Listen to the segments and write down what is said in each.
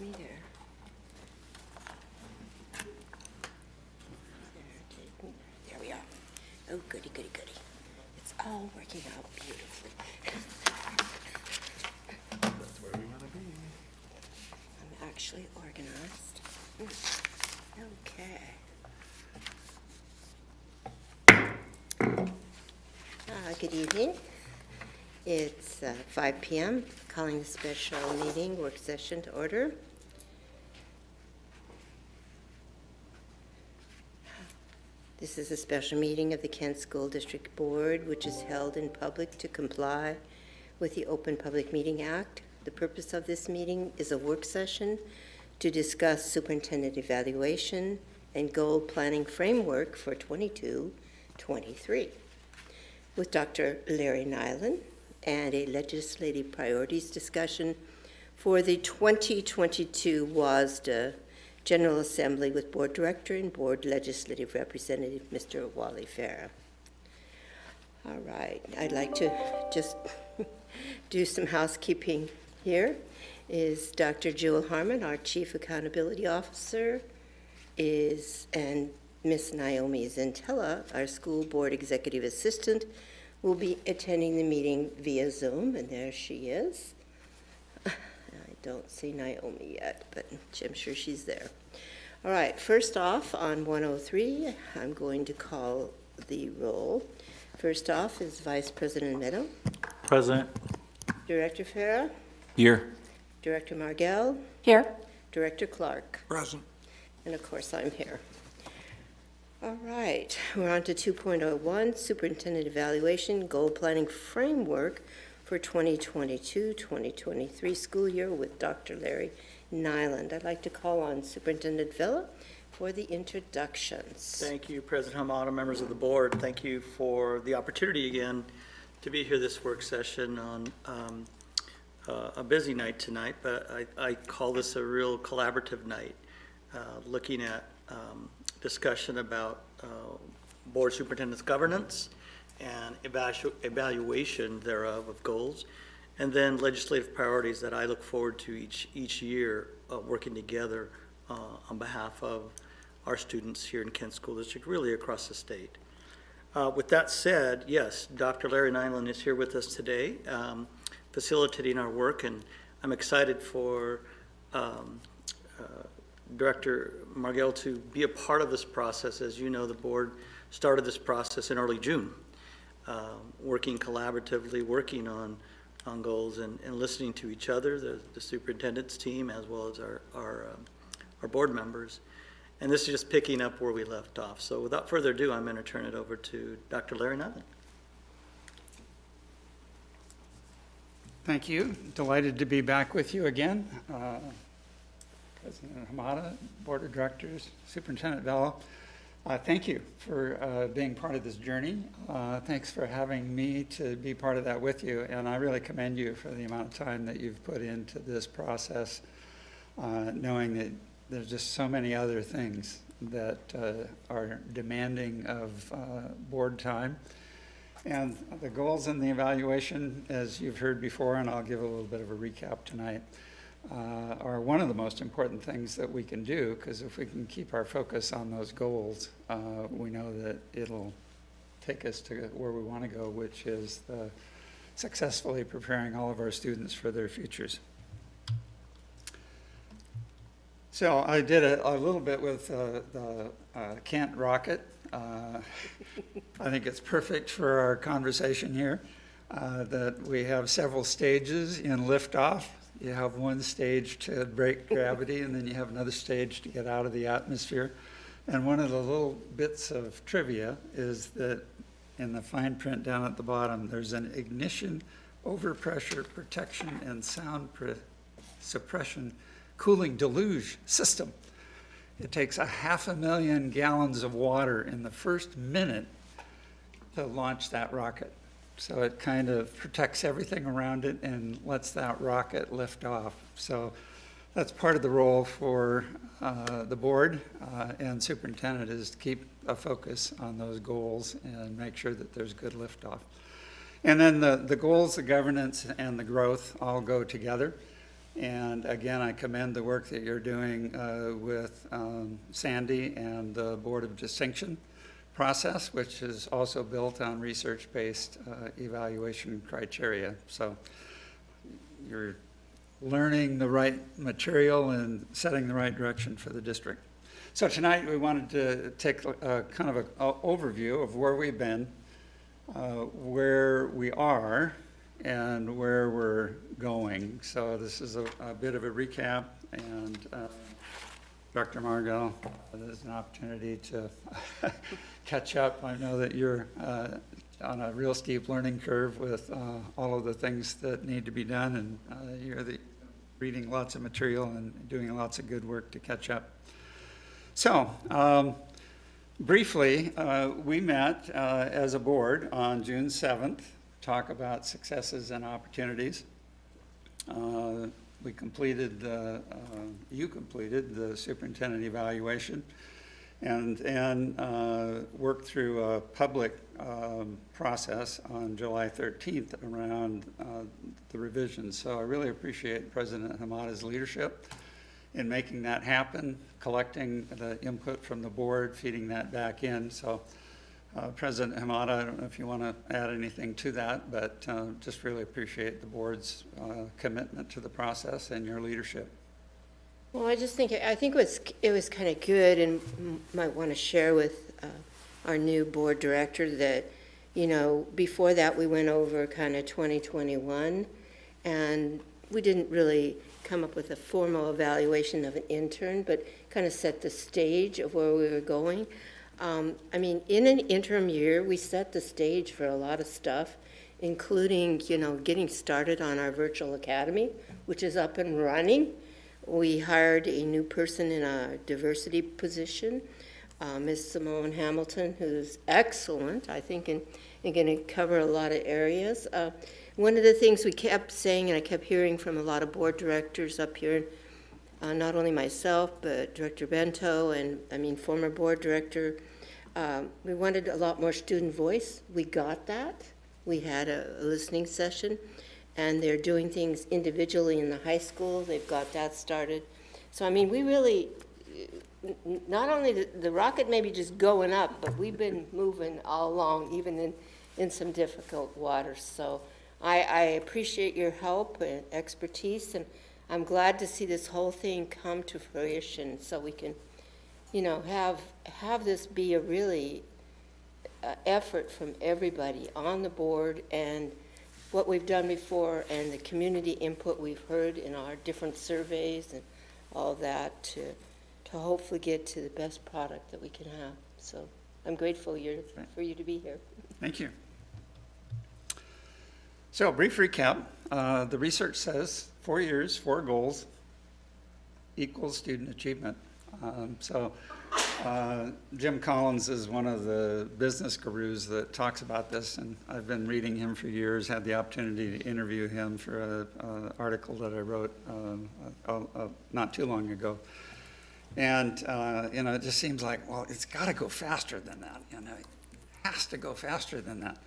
me there. There we are. Oh, goody, goody, goody. It's all working out beautifully. That's where we want to be. I'm actually organized. Okay. Good evening. It's 5 p.m. Calling the special meeting work session to order. This is a special meeting of the Kent School District Board, which is held in public to comply with the Open Public Meeting Act. The purpose of this meeting is a work session to discuss superintendent evaluation and goal planning framework for 22-23 with Dr. Larry Nyland, and a legislative priorities discussion for the 2022 WASDA General Assembly with Board Director and Board Legislative Representative, Mr. Wally Farah. All right, I'd like to just do some housekeeping here. Is Dr. Jewel Harmon, our Chief Accountability Officer, and Miss Naomi Zentella, our School Board Executive Assistant, will be attending the meeting via Zoom, and there she is. I don't see Naomi yet, but I'm sure she's there. All right, first off, on 103, I'm going to call the roll. First off is Vice President Meadow. Present. Director Farah. Here. Director Margell. Here. Director Clark. Present. And of course, I'm here. All right, we're on to 2.01, Superintendent Evaluation Goal Planning Framework for 2022-2023 school year with Dr. Larry Nyland. I'd like to call on Superintendent Villa for the introductions. Thank you, President Hamada, members of the board. Thank you for the opportunity again to be here this work session on a busy night tonight, but I call this a real collaborative night, looking at discussion about board superintendent's governance and evaluation thereof of goals, and then legislative priorities that I look forward to each year working together on behalf of our students here in Kent School District, really across the state. With that said, yes, Dr. Larry Nyland is here with us today, facilitating our work, and I'm excited for Director Margell to be a part of this process. As you know, the board started this process in early June, working collaboratively, working on goals and listening to each other, the superintendent's team, as well as our board members. And this is just picking up where we left off. So without further ado, I'm going to turn it over to Dr. Larry Nyland. Thank you. Delighted to be back with you again. President Hamada, Board of Directors, Superintendent Vella, thank you for being part of this journey. Thanks for having me to be part of that with you, and I really commend you for the amount of time that you've put into this process, knowing that there's just so many other things that are demanding of board time. And the goals and the evaluation, as you've heard before, and I'll give a little bit of a recap tonight, are one of the most important things that we can do, because if we can keep our focus on those goals, we know that it'll take us to where we want to go, which is successfully preparing all of our students for their futures. So I did a little bit with the Kent rocket. I think it's perfect for our conversation here, that we have several stages in liftoff. You have one stage to break gravity, and then you have another stage to get out of the atmosphere. And one of the little bits of trivia is that in the fine print down at the bottom, there's an ignition, overpressure protection, and sound suppression cooling deluge system. It takes 500,000 gallons of water in the first minute to launch that rocket. So it kind of protects everything around it and lets that rocket lift off. So that's part of the role for the board and superintendent, is to keep a focus on those goals and make sure that there's good liftoff. And then the goals, the governance, and the growth all go together. And again, I commend the work that you're doing with Sandy and the Board of Distinction process, which is also built on research-based evaluation criteria. So you're learning the right material and setting the right direction for the district. So tonight we wanted to take kind of an overview of where we've been, where we are, and where we're going. So this is a bit of a recap, and Dr. Margot, there's an opportunity to catch up. I know that you're on a real steep learning curve with all of the things that need to be done, and you're reading lots of material and doing lots of good work to catch up. So, briefly, we met as a board on June 7th, talk about successes and opportunities. We completed, you completed the superintendent evaluation and worked through a public process on July 13th around the revisions. So I really appreciate President Hamada's leadership in making that happen, collecting the input from the board, feeding that back in. So President Hamada, I don't know if you want to add anything to that, but just really appreciate the board's commitment to the process and your leadership. Well, I think it was kind of good, and might want to share with our new board director that, you know, before that we went over kind of 2021, and we didn't really come up with a formal evaluation of an intern, but kind of set the stage of where we were going. I mean, in an interim year, we set the stage for a lot of stuff, including, you know, getting started on our virtual academy, which is up and running. We hired a new person in a diversity position, Ms. Simone Hamilton, who's excellent, I think, and going to cover a lot of areas. One of the things we kept saying, and I kept hearing from a lot of board directors up here, not only myself, but Director Bento and, I mean, former board director, we wanted a lot more student voice. We got that. We had a listening session, and they're doing things individually in the high school. They've got that started. So, I mean, we really, not only the rocket may be just going up, but we've been moving all along, even in some difficult waters. So I appreciate your help and expertise, and I'm glad to see this whole thing come to fruition so we can, you know, have this be a really effort from everybody on the board, and what we've done before and the community input we've heard in our different surveys and all that to hopefully get to the best product that we can have. So I'm grateful for you to be here. Thank you. So, brief recap. The research says 4 years, 4 goals equals student achievement. Jim Collins is one of the business gurus that talks about this, and I've been reading him for years, had the opportunity to interview him for an article that I wrote not too long ago. And, you know, it just seems like, well, it's got to go faster than that. You know, it has to go faster than that.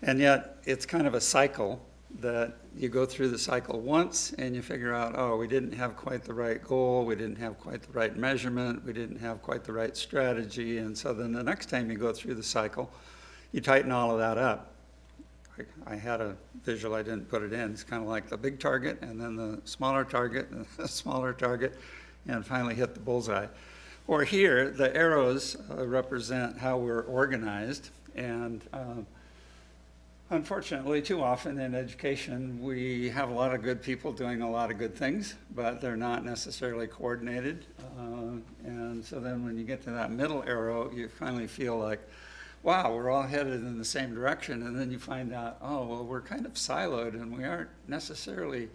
And yet, it's kind of a cycle that you go through the cycle once and you figure out, oh, we didn't have quite the right goal, we didn't have quite the right measurement, we didn't have quite the right strategy, and so then the next time you go through the cycle, you tighten all of that up. I had a visual, I didn't put it in, it's kind of like the big target and then the smaller target and the smaller target, and finally hit the bullseye. Or here, the arrows represent how we're organized, and unfortunately, too often in education, we have a lot of good people doing a lot of good things, but they're not necessarily coordinated. And so then when you get to that middle arrow, you finally feel like, wow, we're all headed in the same direction. And then you find out, oh, well, we're kind of siloed and we aren't necessarily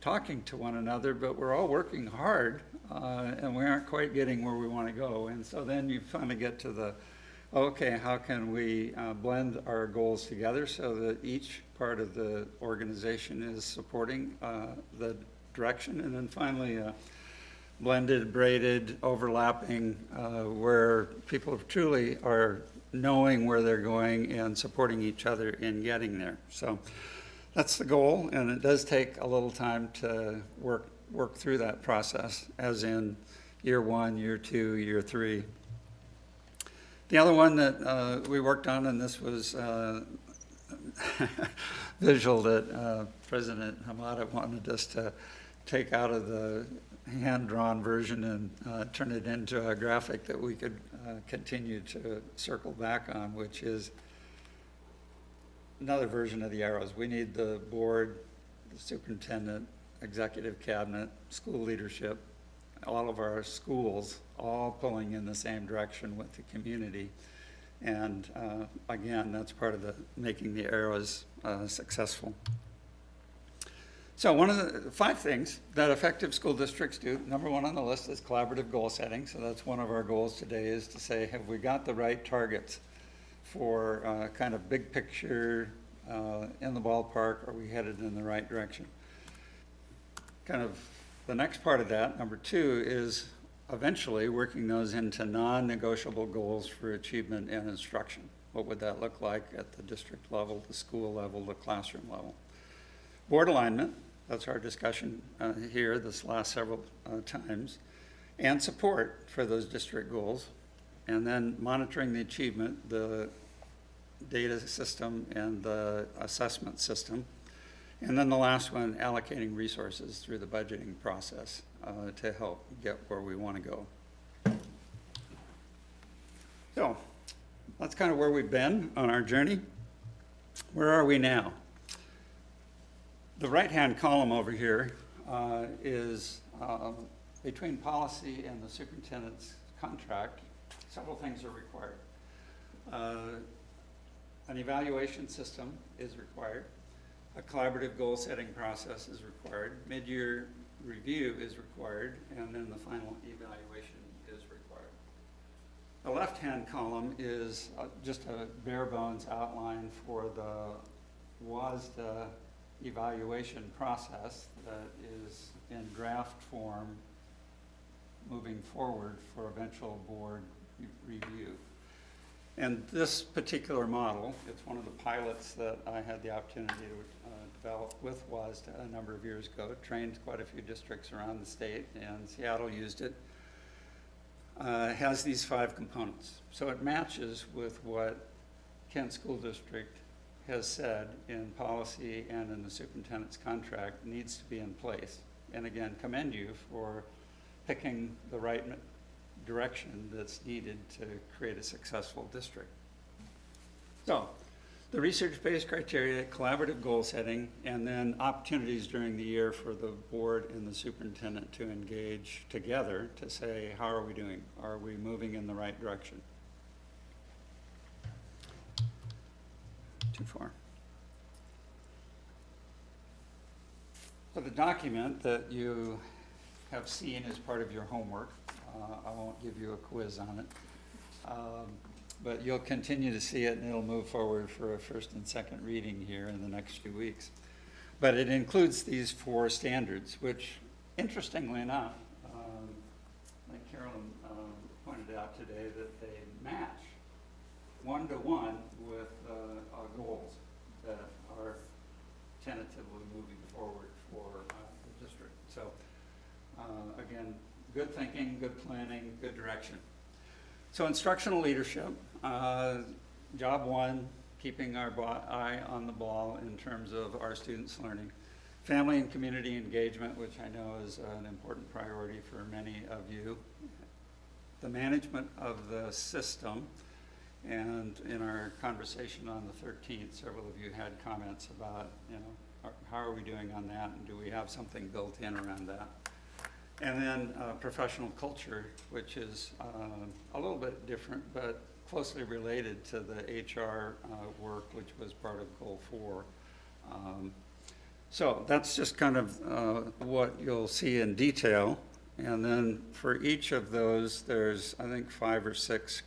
talking to one another, but we're all working hard and we aren't quite getting where we want to go. And so then you finally get to the, okay, how can we blend our goals together so that each part of the organization is supporting the direction, and then finally blended, braided, overlapping, where people truly are knowing where they're going and supporting each other in getting there. So that's the goal, and it does take a little time to work work through that process, as in year 1, year 2, year 3. The other one that we worked on, and this was visual that President Hamada wanted us to take out of the hand-drawn version and turn it into a graphic that we could continue to circle back on, which is another version of the arrows. We need the board, the superintendent, executive cabinet, school leadership, all of our schools, all pulling in the same direction with the community. And again, that's part of the making the arrows successful. So one of the 5 things that effective school districts do, number 1 on the list is collaborative goal setting. So that's one of our goals today, is to say, have we got the right targets for kind of big picture in the ballpark? Are we headed in the right direction? Kind of the next part of that, number 2, is eventually working those into non-negotiable goals for achievement and instruction. What would that look like at the district level, the school level, the classroom level? Board alignment, that's our discussion here this last several times, and support for those district goals, and then monitoring the achievement, the data system and the assessment system. And then the last one, allocating resources through the budgeting process to help get where we want to go. So that's kind of where we've been on our journey. Where are we now? The right-hand column over here is between policy and the superintendent's contract. Several things are required. An evaluation system is required. A collaborative goal-setting process is required. Mid-year review is required, and then the final evaluation is required. The left-hand column is just a bare-bones outline for the WASDA evaluation process that is in draft form moving forward for eventual board review. And this particular model, it's one of the pilots that I had the opportunity to develop with WASDA a number of years ago. Trained quite a few districts around the state, and Seattle used it. Has these 5 components. So it matches with what Kent School District has said in policy and in the superintendent's contract needs to be in place. And again, commend you for picking the right direction that's needed to create a successful district. So, the research-based criteria, collaborative goal setting, and then opportunities during the year for the board and the superintendent to engage together to say, how are we doing? Are we moving in the right direction? Too far. So the document that you have seen as part of your homework, I won't give you a quiz on it, but you'll continue to see it, and it'll move forward for a first and second reading here in the next few weeks. But it includes these 4 standards, which, interestingly enough, like Carolyn pointed out today, that they match 1-to-1 with goals that are tentatively moving forward for the district. So again, good thinking, good planning, good direction. So instructional leadership, job 1, keeping our eye on the ball in terms of our students' learning. Family and community engagement, which I know is an important priority for many of you. The management of the system, and in our conversation on the 13th, several of you had comments about, how are we doing on that, and do we have something built in around that? And then professional culture, which is a little bit different, but closely related to the HR work, which was part of Goal 4. So that's just kind of what you'll see in detail. And then for each of those, there's, I think, 5 or 6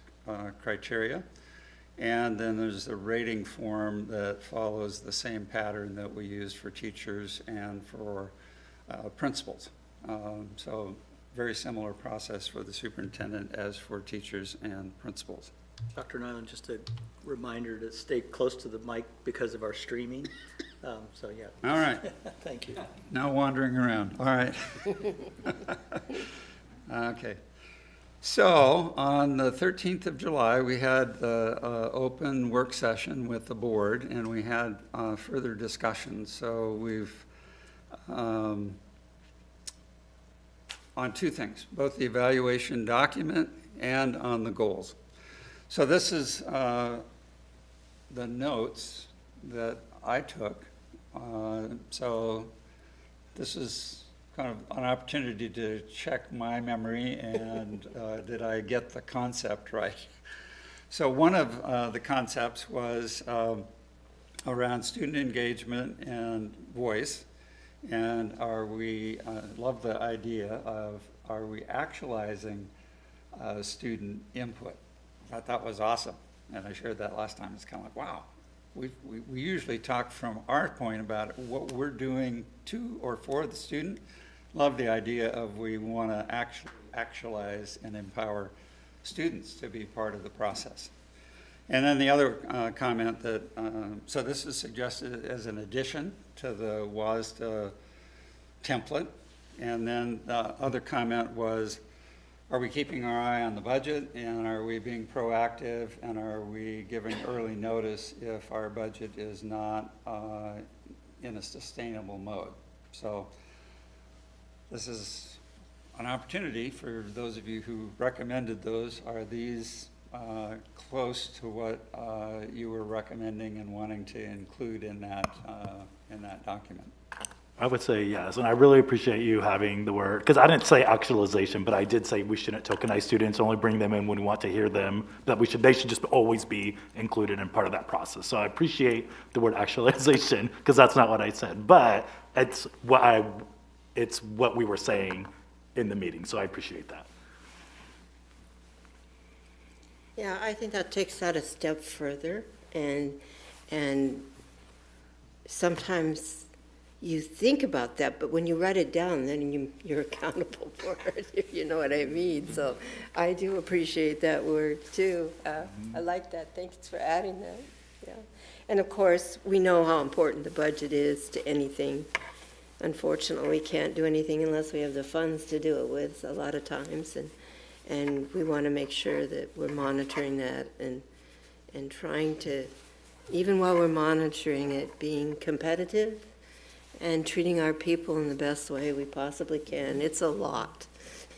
criteria. And then there's the rating form that follows the same pattern that we use for teachers and for principals. So very similar process for the superintendent as for teachers and principals. Dr. Nyland, just a reminder to stay close to the mic because of our streaming. So, yeah. All right, Thank you. now wandering around, all right. Okay. So, on the 13th of July, we had the open work session with the board, and we had further discussions. So we've, on two things, both the evaluation document and on the goals. So this is the notes that I took. So this is kind of an opportunity to check my memory and did I get the concept right? So one of the concepts was around student engagement and voice. And are we, love the idea of, are we actualizing student input? I thought that was awesome. And I shared that last time. It's kind of like, wow. We usually talk from our point about what we're doing to or for the student. Love the idea of we want to actualize and empower students to be part of the process. And then the other comment that, so this is suggested as an addition to the WASDA template. And then the other comment was, are we keeping our eye on the budget, and are we being proactive, and are we giving early notice if our budget is not in a sustainable mode? So this is an opportunity for those of you who recommended those. Are these close to what you were recommending and wanting to include in that document? I would say yes, and I really appreciate you having the word, because I didn't say actualization, but I did say we shouldn't tokenize students, only bring them in when we want to hear them, that they should just always be included in part of that process. So I appreciate the word actualization, because that's not what I said, but it's what we were saying in the meeting, so I appreciate that. Yeah, I think that takes that a step further, and sometimes you think about that, but when you write it down, then you're accountable for it, if you know what I mean. So I do appreciate that word too. I like that. Thanks for adding that. Yeah. And of course, we know how important the budget is to anything. Unfortunately, we can't do anything unless we have the funds to do it with a lot of times. And we want to make sure that we're monitoring that and trying to, even while we're monitoring it, being competitive and treating our people in the best way we possibly can. It's a lot.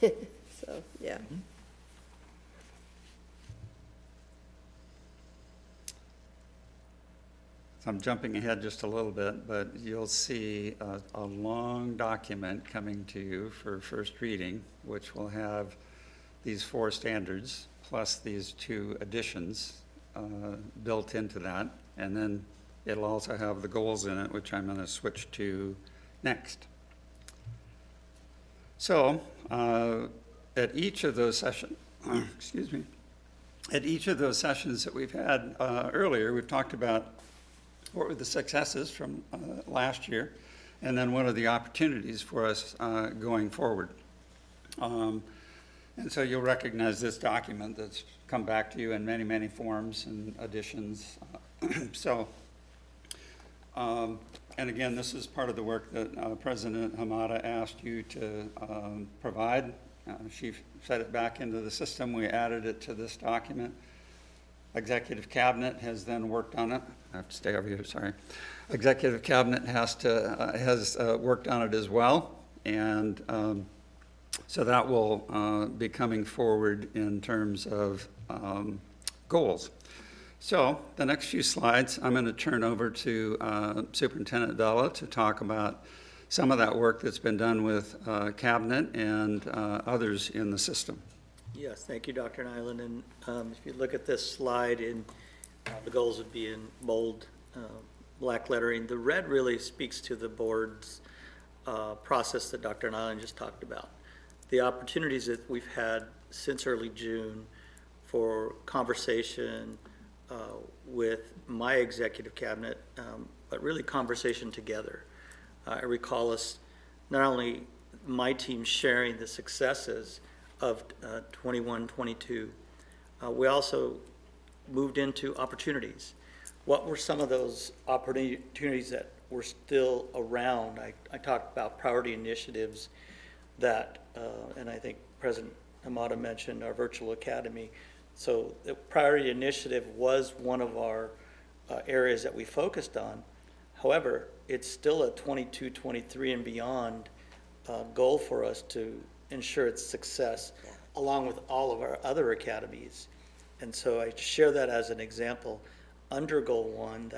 So, yeah. So I'm jumping ahead just a little bit, but you'll see a long document coming to you for first reading, which will have these 4 standards plus these 2 additions built into that. And then it'll also have the goals in it, which I'm going to switch to next. So at each of those sessions, excuse me, at each of those sessions that we've had earlier, we've talked about what were the successes from last year, and then what are the opportunities for us going forward. And so you'll recognize this document that's come back to you in many, many forms and additions. And again, this is part of the work that President Hamada asked you to provide. She fed it back into the system. We added it to this document. Executive Cabinet has then worked on it. I have to stay over here, sorry. Executive Cabinet has worked on it as well. And so that will be coming forward in terms of goals. So the next few slides, I'm going to turn over to Superintendent Dalla to talk about some of that work that's been done with Cabinet and others in the system. Yes, thank you, Dr. Nyland. And if you look at this slide, the goals would be in bold, black lettering. The red really speaks to the board's process that Dr. Nyland just talked about. The opportunities that we've had since early June for conversation with my executive cabinet, but really conversation together. I recall us, not only my team sharing the successes of 21-22, we also moved into opportunities. What were some of those opportunities that were still around. I talked about priority initiatives that, and I think President Hamada mentioned our virtual academy. So the priority initiative was one of our areas that we focused on. However, it's still a 22, 23 and beyond goal for us to ensure its success, along with all of our other academies. And so I share that as an example under Goal 1,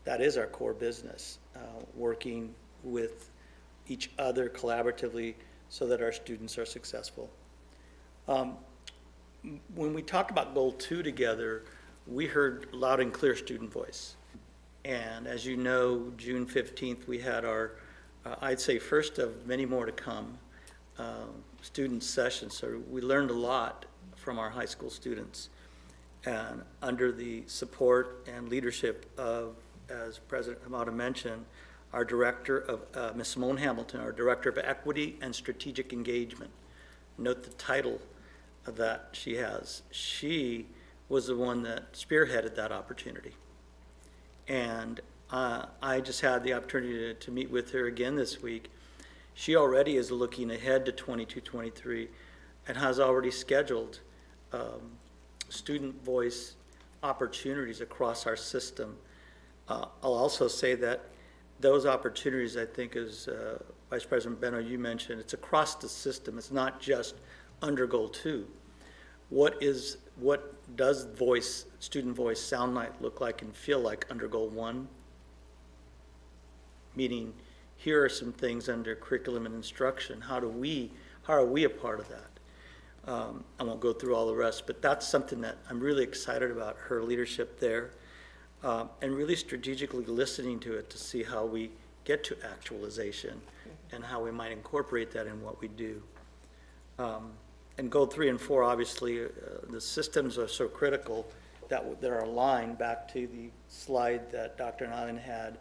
that is our core business, working with each other collaboratively so that our students are successful. When we talked about Goal 2 together, we heard loud and clear student voice. And as you know, June 15th, we had our, I'd say first of many more to come, student session. So we learned a lot from our high school students. And under the support and leadership of, as President Hamada mentioned, our director of, Ms. Simone Hamilton, our Director of Equity and Strategic Engagement. Note the title that she has. She was the one that spearheaded that opportunity. And I just had the opportunity to meet with her again this week. She already is looking ahead to 22-23 and has already scheduled student voice opportunities across our system. I'll also say that those opportunities, I think, as Vice President Beno, you mentioned, it's across the system. It's not just under Goal 2. What does student voice sound like, look like, and feel like under Goal 1? Meaning, here are some things under curriculum and instruction. How are we a part of that? I won't go through all the rest, but that's something that I'm really excited about, her leadership there, and really strategically listening to it to see how we get to actualization and how we might incorporate that in what we do. And Goal 3 and 4, obviously, the systems are so critical that are aligned back to the slide that Dr. Nyland had.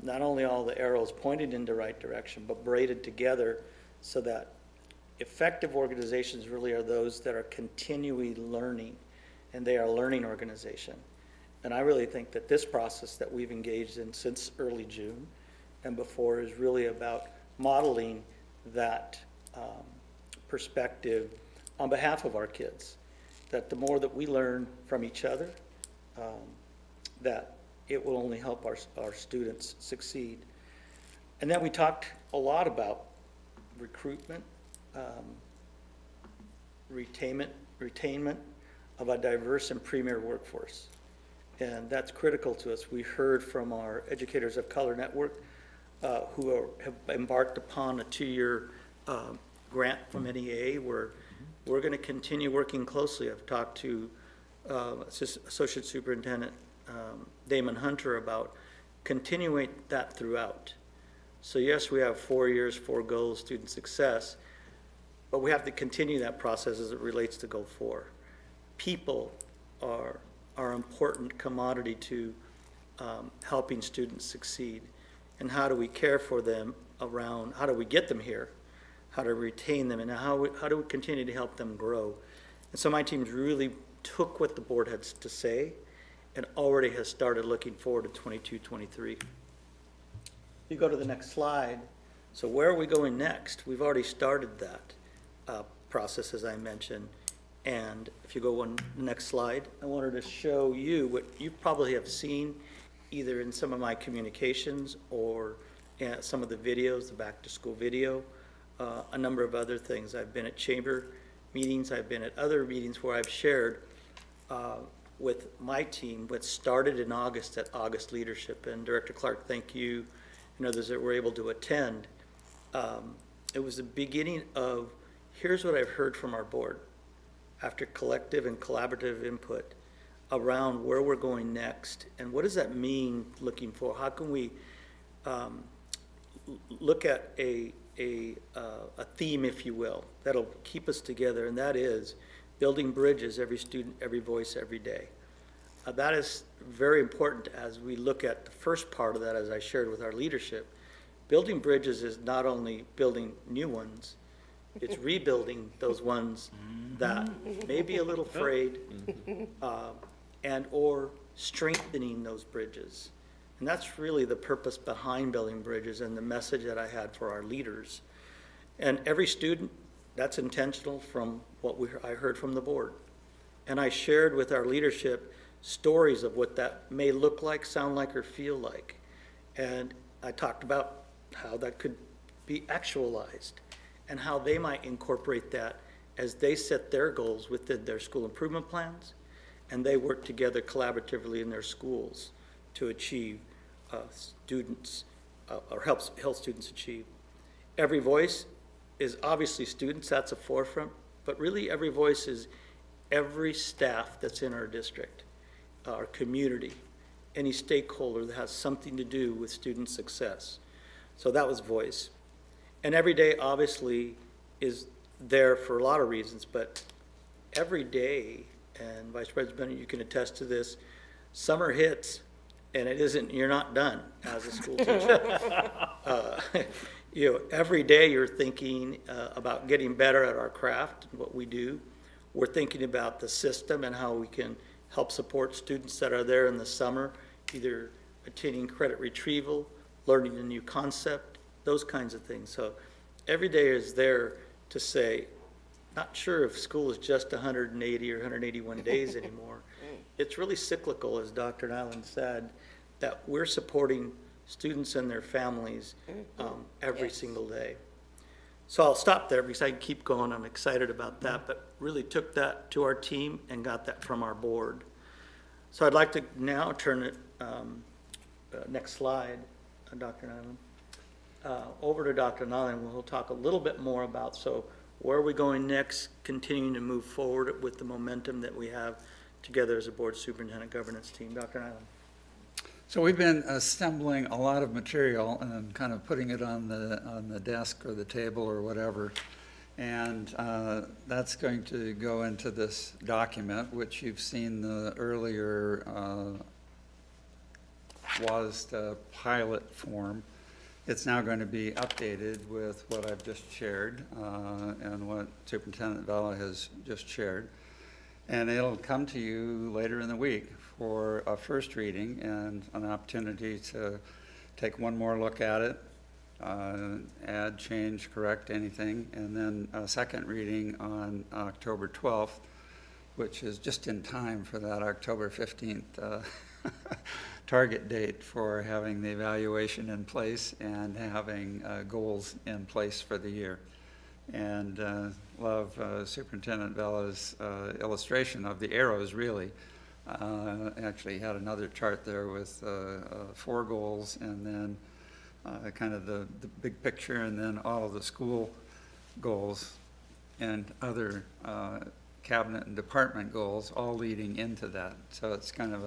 Not only all the arrows pointed in the right direction, but braided together so that effective organizations really are those that are continually learning, and they are a learning organization. And I really think that this process that we've engaged in since early June and before is really about modeling that perspective on behalf of our kids, that the more that we learn from each other, that it will only help our students succeed. And then we talked a lot about recruitment, retainment of a diverse and premier workforce. And that's critical to us. We heard from our Educators of Color Network who have embarked upon a 2-year grant from NEA where we're going to continue working closely. I've talked to Associate Superintendent Damon Hunter about continuing that throughout. So yes, we have 4 years, 4 goals, student success, but we have to continue that process as it relates to Goal 4. People are an important commodity to helping students succeed. And how do we care for them around, how do we get them here, how to retain them, and how do we continue to help them grow? And so my team's really took what the board had to say and already has started looking forward to 22-23. You go to the next slide. So where are we going next? We've already started that process, as I mentioned. And if you go on the next slide, I wanted to show you what you probably have seen either in some of my communications or some of the videos, the back to school video, a number of other things. I've been at chamber meetings, I've been at other meetings where I've shared with my team what started in August at August Leadership. And Director Clark, thank you and others that were able to attend. It was the beginning of, here's what I've heard from our board after collective and collaborative input around where we're going next and what does that mean looking for? How can we look at a theme, if you will, that'll keep us together, and that is building bridges, every student, every voice, every day. That is very important as we look at the first part of that, as I shared with our leadership. Building bridges is not only building new ones, it's rebuilding those ones that may be a little frayed and or strengthening those bridges. And that's really the purpose behind building bridges and the message that I had for our leaders. And every student, that's intentional from what I heard from the board. And I shared with our leadership stories of what that may look like, sound like, or feel like. And I talked about how that could be actualized and how they might incorporate that as they set their goals within their school improvement plans, and they work together collaboratively in their schools to achieve students, or help students achieve. Every voice is obviously students, that's a forefront, but really every voice is every staff that's in our district, our community, any stakeholder that has something to do with student success. So that was voice. And every day obviously is there for a lot of reasons, but every day, and Vice President Bennett, you can attest to this, summer hits and you're not done as a school teacher. Every day you're thinking about getting better at our craft and what we do. We're thinking about the system and how we can help support students that are there in the summer, either attaining credit retrieval, learning a new concept, those kinds of things. So every day is there to say, not sure if school is just 180 or 181 days anymore. It's really cyclical, as Dr. Nyland said, that we're supporting students and their families every single day. So I'll stop there because I can keep going. I'm excited about that, but really took that to our team and got that from our board. So I'd like to now turn it, next slide, Dr. Nyland, over to Dr. Nyland. We'll talk a little bit more about, so where are we going next, continuing to move forward with the momentum that we have together as a board superintendent governance team. Dr. Nyland. So we've been assembling a lot of material and kind of putting it on the desk or the table or whatever. And that's going to go into this document, which you've seen the earlier was the pilot form. It's now going to be updated with what I've just shared and what Superintendent Vela has just shared. And it'll come to you later in the week for a first reading and an opportunity to take one more look at it, add, change, correct anything, and then a second reading on October 12th, which is just in time for that October 15th target date for having the evaluation in place and having goals in place for the year. And love Superintendent Vela's illustration of the arrows, really. Actually had another chart there with 4 goals and then kind of the big picture and then all of the school goals and other cabinet and department goals all leading into that. So it's kind of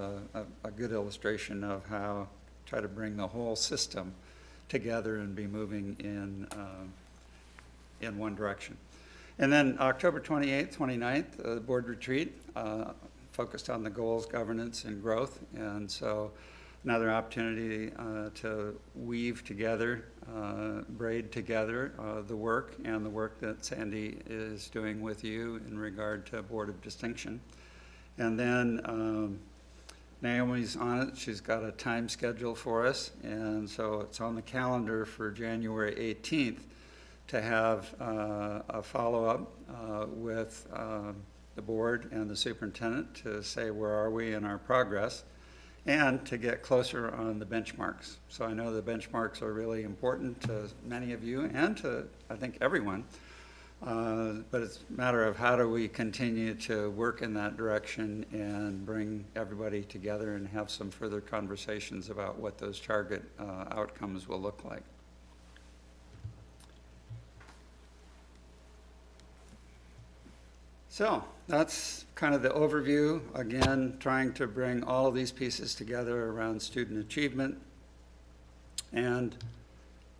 a good illustration of how try to bring the whole system together and be moving in one direction. And then October 28th, 29th, board retreat, focused on the goals, governance, and growth. And so another opportunity to weave together, braid together the work and the work that Sandy is doing with you in regard to Board of Distinction. And then Naomi's on it. She's got a time schedule for us. And so it's on the calendar for January 18th to have a follow-up with the board and the superintendent to say where are we in our progress and to get closer on the benchmarks. So I know the benchmarks are really important to many of you and to, I think, everyone. But it's a matter of how do we continue to work in that direction and bring everybody together and have some further conversations about what those target outcomes will look like. So that's kind of the overview. Again, trying to bring all of these pieces together around student achievement. And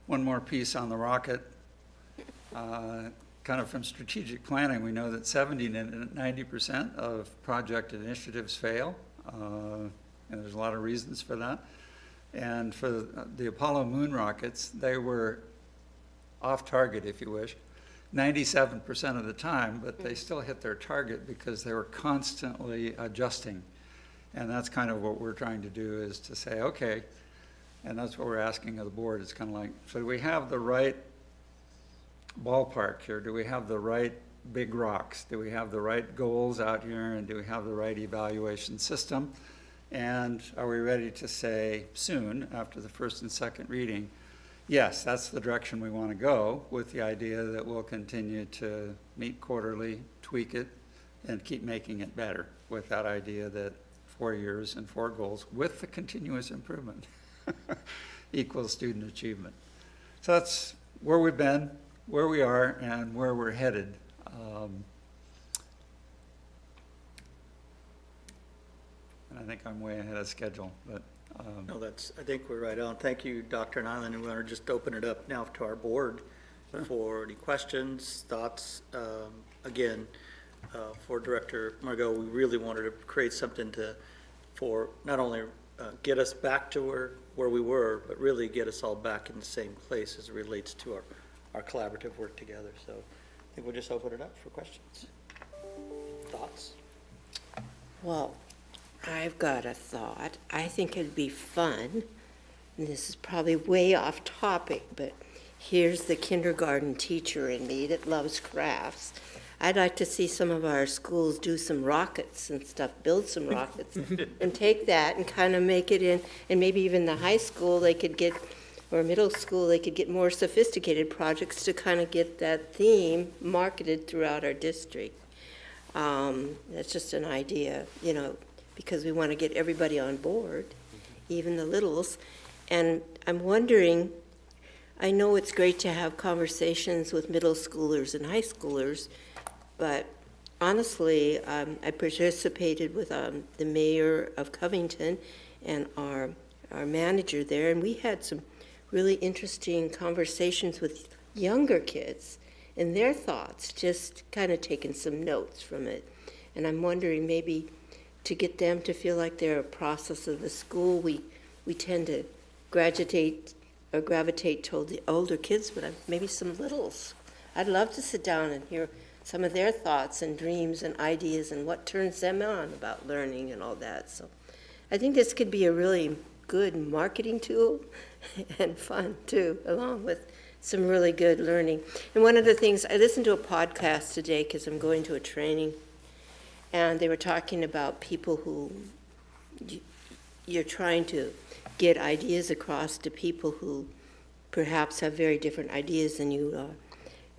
one more piece on the rocket. Kind of from strategic planning, we know that 70 to 90% of project initiatives fail. And there's a lot of reasons for that. And for the Apollo moon rockets, they were off target, if you wish, 97% of the time, but they still hit their target because they were constantly adjusting. And that's kind of what we're trying to do, is to say, okay, And that's what we're asking of the board. It's kind of like, so do we have the right ballpark here? Do we have the right big rocks? Do we have the right goals out here? And do we have the right evaluation system? And are we ready to say soon, after the first and second reading, yes, that's the direction we want to go, with the idea that we'll continue to meet quarterly, tweak it, and keep making it better, with that idea that 4 years and 4 goals with the continuous improvement equals student achievement. So that's where we've been, where we are, and where we're headed. And I think I'm way ahead of schedule, but No, I think we're right on. Thank you, Dr. Nyland, and we want to just open it up now to our board for any questions, thoughts. Again, for Director Margot, we really wanted to create something for not only get us back to where we were, but really get us all back in the same place as it relates to our collaborative work together. So I think we'll just open it up for questions. Thoughts? Well, I've got a thought. I think it'd be fun, and this is probably way off topic, but here's the kindergarten teacher in me that loves crafts. I'd like to see some of our schools do some rockets and stuff, build some rockets, and take that and kind of make it in, and maybe even the high school, they could get, or middle school, they could get more sophisticated projects to kind of get that theme marketed throughout our district. That's just an idea, you know, because we want to get everybody on board, even the littles. And I'm wondering, I know it's great to have conversations with middle schoolers and high schoolers, but honestly, I participated with the mayor of Covington and our manager there, and we had some really interesting conversations with younger kids and their thoughts, just kind of taking some notes from it. And I'm wondering, maybe to get them to feel like they're a process of the school, we tend to gravitate toward the older kids, but maybe some littles. I'd love to sit down and hear some of their thoughts and dreams and ideas and what turns them on about learning and all that. So I think this could be a really good marketing tool and fun too, along with some really good learning. And one of the things, I listened to a podcast today because I'm going to a training, and they were talking about people who you're trying to get ideas across to people who perhaps have very different ideas than you are.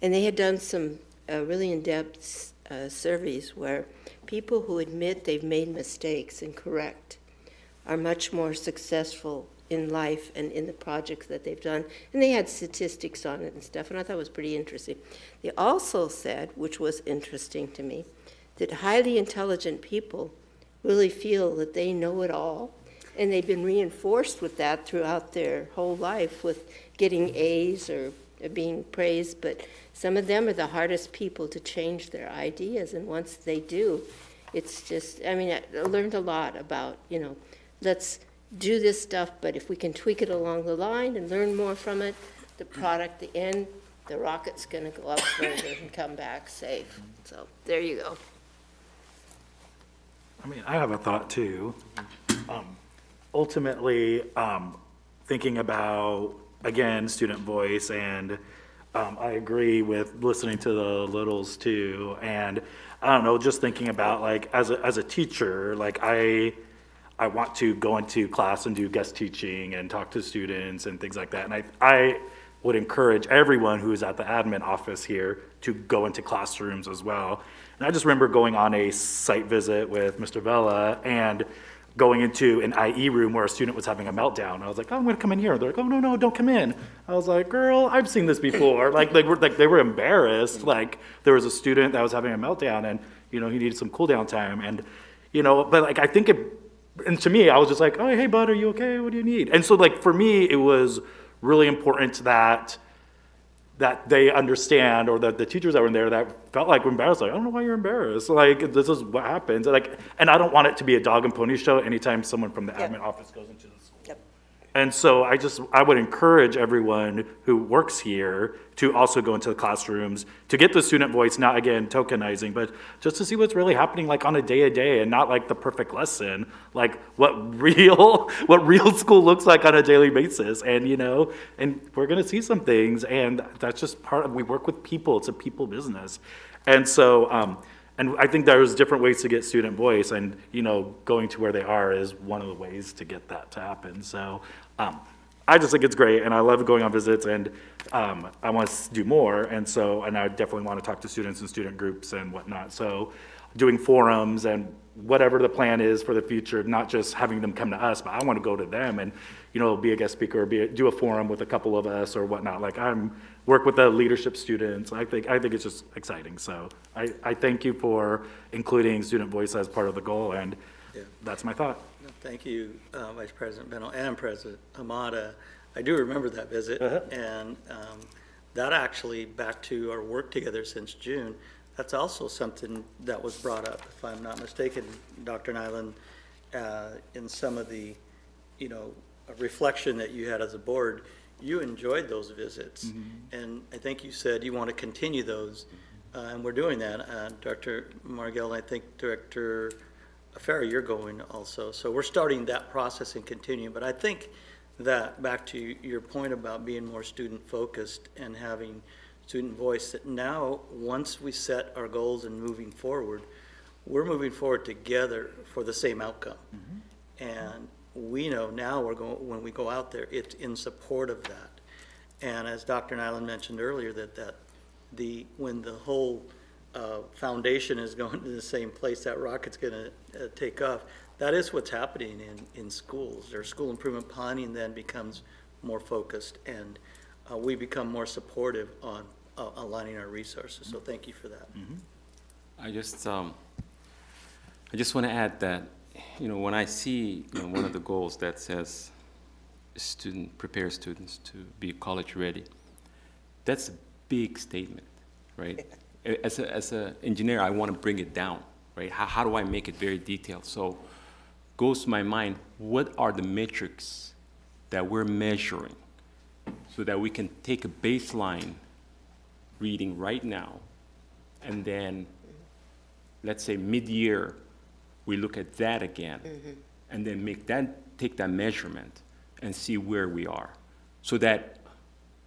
And they had done some really in-depth surveys where people who admit they've made mistakes and correct are much more successful in life and in the projects that they've done. And they had statistics on it and stuff, and I thought it was pretty interesting. They also said, which was interesting to me, that highly intelligent people really feel that they know it all, and they've been reinforced with that throughout their whole life with getting A's or being praised, but some of them are the hardest people to change their ideas, and once they do, it's just, I mean, I learned a lot about, you know, let's do this stuff, but if we can tweak it along the line and learn more from it, the product, the end, the rocket's gonna go up further and come back safe. So, there you go. I mean, I have a thought too. Ultimately, thinking about, again, student voice, and I agree with listening to the littles too. And I don't know, just thinking about, like, as a teacher, like I want to go into class and do guest teaching and talk to students and things like that. And I would encourage everyone who is at the admin office here to go into classrooms as well. And I just remember going on a site visit with Mr. Vela and going into an IE room where a student was having a meltdown. I was like, oh, I'm gonna come in here. They're like, oh, no, don't come in. I was like, girl, I've seen this before. They were embarrassed. Like, there was a student that was having a meltdown, and, you know, he needed some cool down time. And, you know, but like, I think and to me, I was just like, oh, hey, bud, are you okay? What do you need? And so, like, for me, it was really important that they understand, or that the teachers that were in there that felt like embarrassed, like, I don't know why you're embarrassed. Like, this is what happens. Like, and I don't want it to be a dog and pony show anytime someone from the admin office goes into the school. Yep. And so I would encourage everyone who works here to also go into the classrooms to get the student voice, not again tokenizing, but just to see what's really happening like on a day-to-day and not like the perfect lesson, like what real school looks like on a daily basis. And, and we're going to see some things, and that's just we work with people. It's a people business. And so, and I think there's different ways to get student voice, and, going to where they are is one of the ways to get that to happen. So I just think it's great, and I love going on visits, and I want to do more, and I definitely want to talk to students and student groups and whatnot. So doing forums and whatever the plan is for the future, not just having them come to us, but I want to go to them and, be a guest speaker, or do a forum with a couple of us or whatnot. Like work with the leadership students. I think it's just exciting. So I thank you for including student voice as part of the goal, and that's my thought. Thank you, Vice President Bennell and President Hamada. I do remember that visit, and that actually, back to our work together since June, that's also something that was brought up, if I'm not mistaken, Dr. Nyland, in some of the, reflection that you had as a board. You enjoyed those visits, and I think you said you want to continue those, and we're doing that. Dr. Margell, I think Director Farah, you're going also. So we're starting that process and continuing. But I think that, back to your point about being more student-focused and having student voice, that now, once we set our goals and moving forward, we're moving forward together for the same outcome. And we know now when we go out there, it's in support of that. And as Dr. Nyland mentioned earlier, when the whole foundation is going to the same place, that rocket's going to take off. That is what's happening in schools. Their school improvement planning then becomes more focused, and we become more supportive on aligning our resources. So thank you for that. I just want to add that, when I see, one of the goals that says prepare students to be college ready, that's a big statement, right? As an engineer, I want to bring it down, right? How do I make it very detailed? So goes to my mind, what are the metrics that we're measuring so that we can take a baseline reading right now, and then let's say mid-year, we look at that again, and then take that measurement and see where we are. So that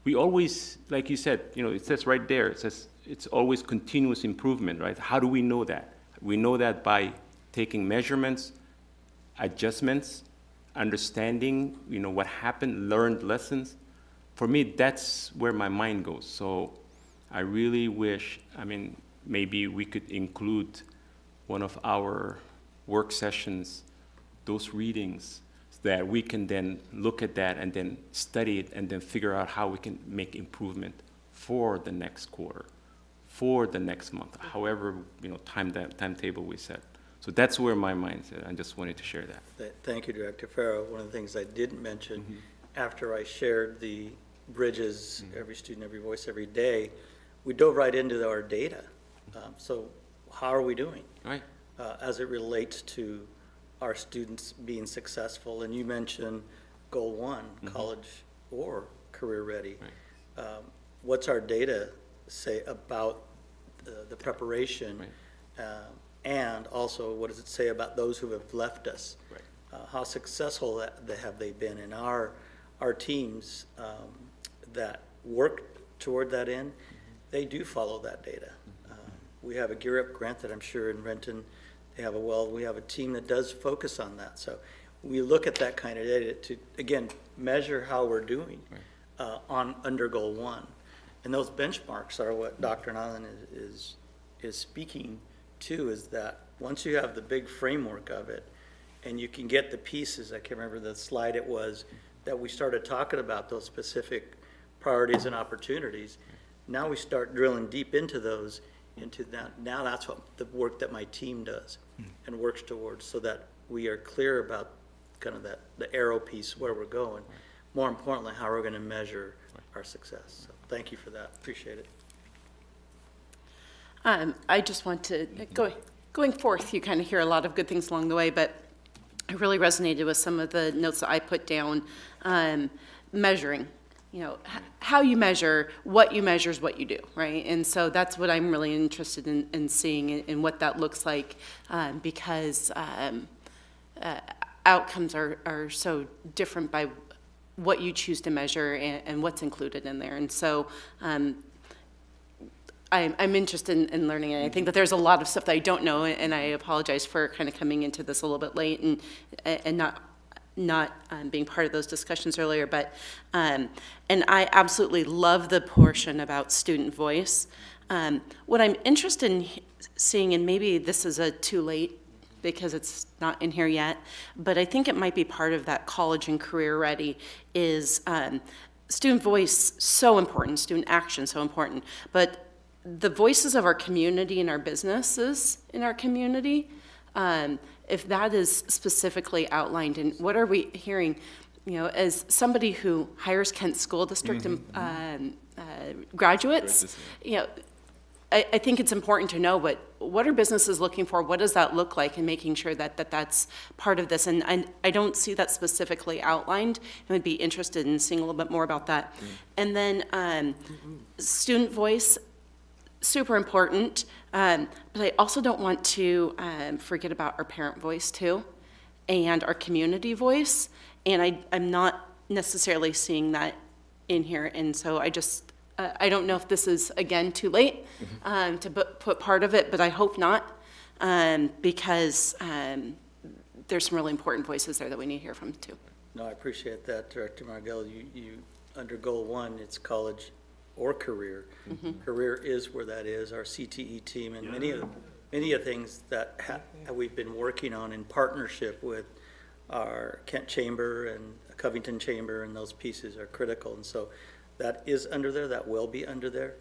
we always, like you said, it says right there, it says it's always continuous improvement, right? How do we know that? We know that by taking measurements, adjustments, understanding, what happened, learned lessons. For me, that's where my mind goes. So I really wish, maybe we could include one of our work sessions, those readings, so that we can then look at that and then study it and then figure out how we can make improvement for the next quarter, for the next month, however, timetable we set. So that's where my mind's at. I just wanted to share that. Thank you, Director Farrow. One of the things I didn't mention, after I shared the bridges, every student, every voice, every day, we dove right into our data. So how are we doing? Right. As it relates to our students being successful? And you mentioned goal one, college or career ready. Right. What's our data say about the preparation? Right. And also, what does it say about those who have left us? Right. How successful have they been? And our teams that work toward that end, they do follow that data. We have a Gear Up grant that I'm sure in Renton, we have a team that does focus on that. So we look at that kind of data to, again, measure how we're doing under goal one. And those benchmarks are what Dr. Nyland is speaking to, is that once you have the big framework of it and you can get the pieces, I can't remember the slide it was, that we started talking about those specific priorities and opportunities. Now we start drilling deep into those, now that's what the work that my team does and works towards, so that we are clear about kind of the arrow piece, where we're going. More importantly, how we're going to measure our success. So thank you for that. Appreciate it. I just want to, going forth, you kind of hear a lot of good things along the way, but I really resonated with some of the notes that I put down, measuring. You know, how you measure is what you do, right? And so that's what I'm really interested in seeing and what that looks like, because outcomes are so different by what you choose to measure and what's included in there. And so I'm interested in learning, and I think that there's a lot of stuff that I don't know, and I apologize for kind of coming into this a little bit late and not being part of those discussions earlier, but, and I absolutely love the portion about student voice. What I'm interested in seeing, and maybe this is a too late because it's not in here yet, but I think it might be part of that college and career ready, is student voice so important, student action so important, but the voices of our community and our businesses in our community, if that is specifically outlined, and what are we hearing, you know, as somebody who hires Kent School District graduates, you know, I think it's important to know what are businesses looking for, what does that look like, and making sure that's part of this. And I don't see that specifically outlined, and I'd be interested in seeing a little bit more about that. And then student voice, super important, but I also don't want to forget about our parent voice too, and our community voice, and I'm not necessarily seeing that in here, and so I don't know if this is, again, too late to put part of it, but I hope not, because there's some really important voices there that we need to hear from too. No, I appreciate that, Director Margell. You under goal 1, it's college or career. Career is where that is, our CTE team, and many of things that we've been working on in partnership with our Kent Chamber and Covington Chamber, and those pieces are critical. And so that is under there, that will be under there.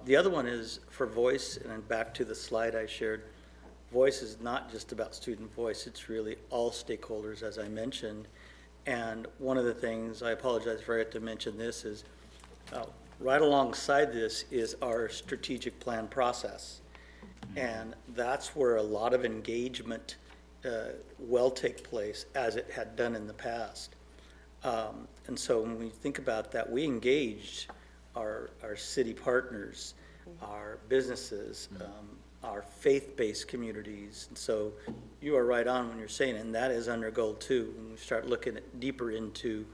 The other one is for voice, and then back to the slide I shared, voice is not just about student voice, it's really all stakeholders, as I mentioned. And one of the things, I apologize if I forgot to mention this, is right alongside this is our strategic plan process. And that's where a lot of engagement will take place, as it had done in the past. And so when we think about that, we engaged our city partners, our businesses, our faith-based communities. And so you are right on when you're saying it, and that is under goal 2. When we start looking deeper into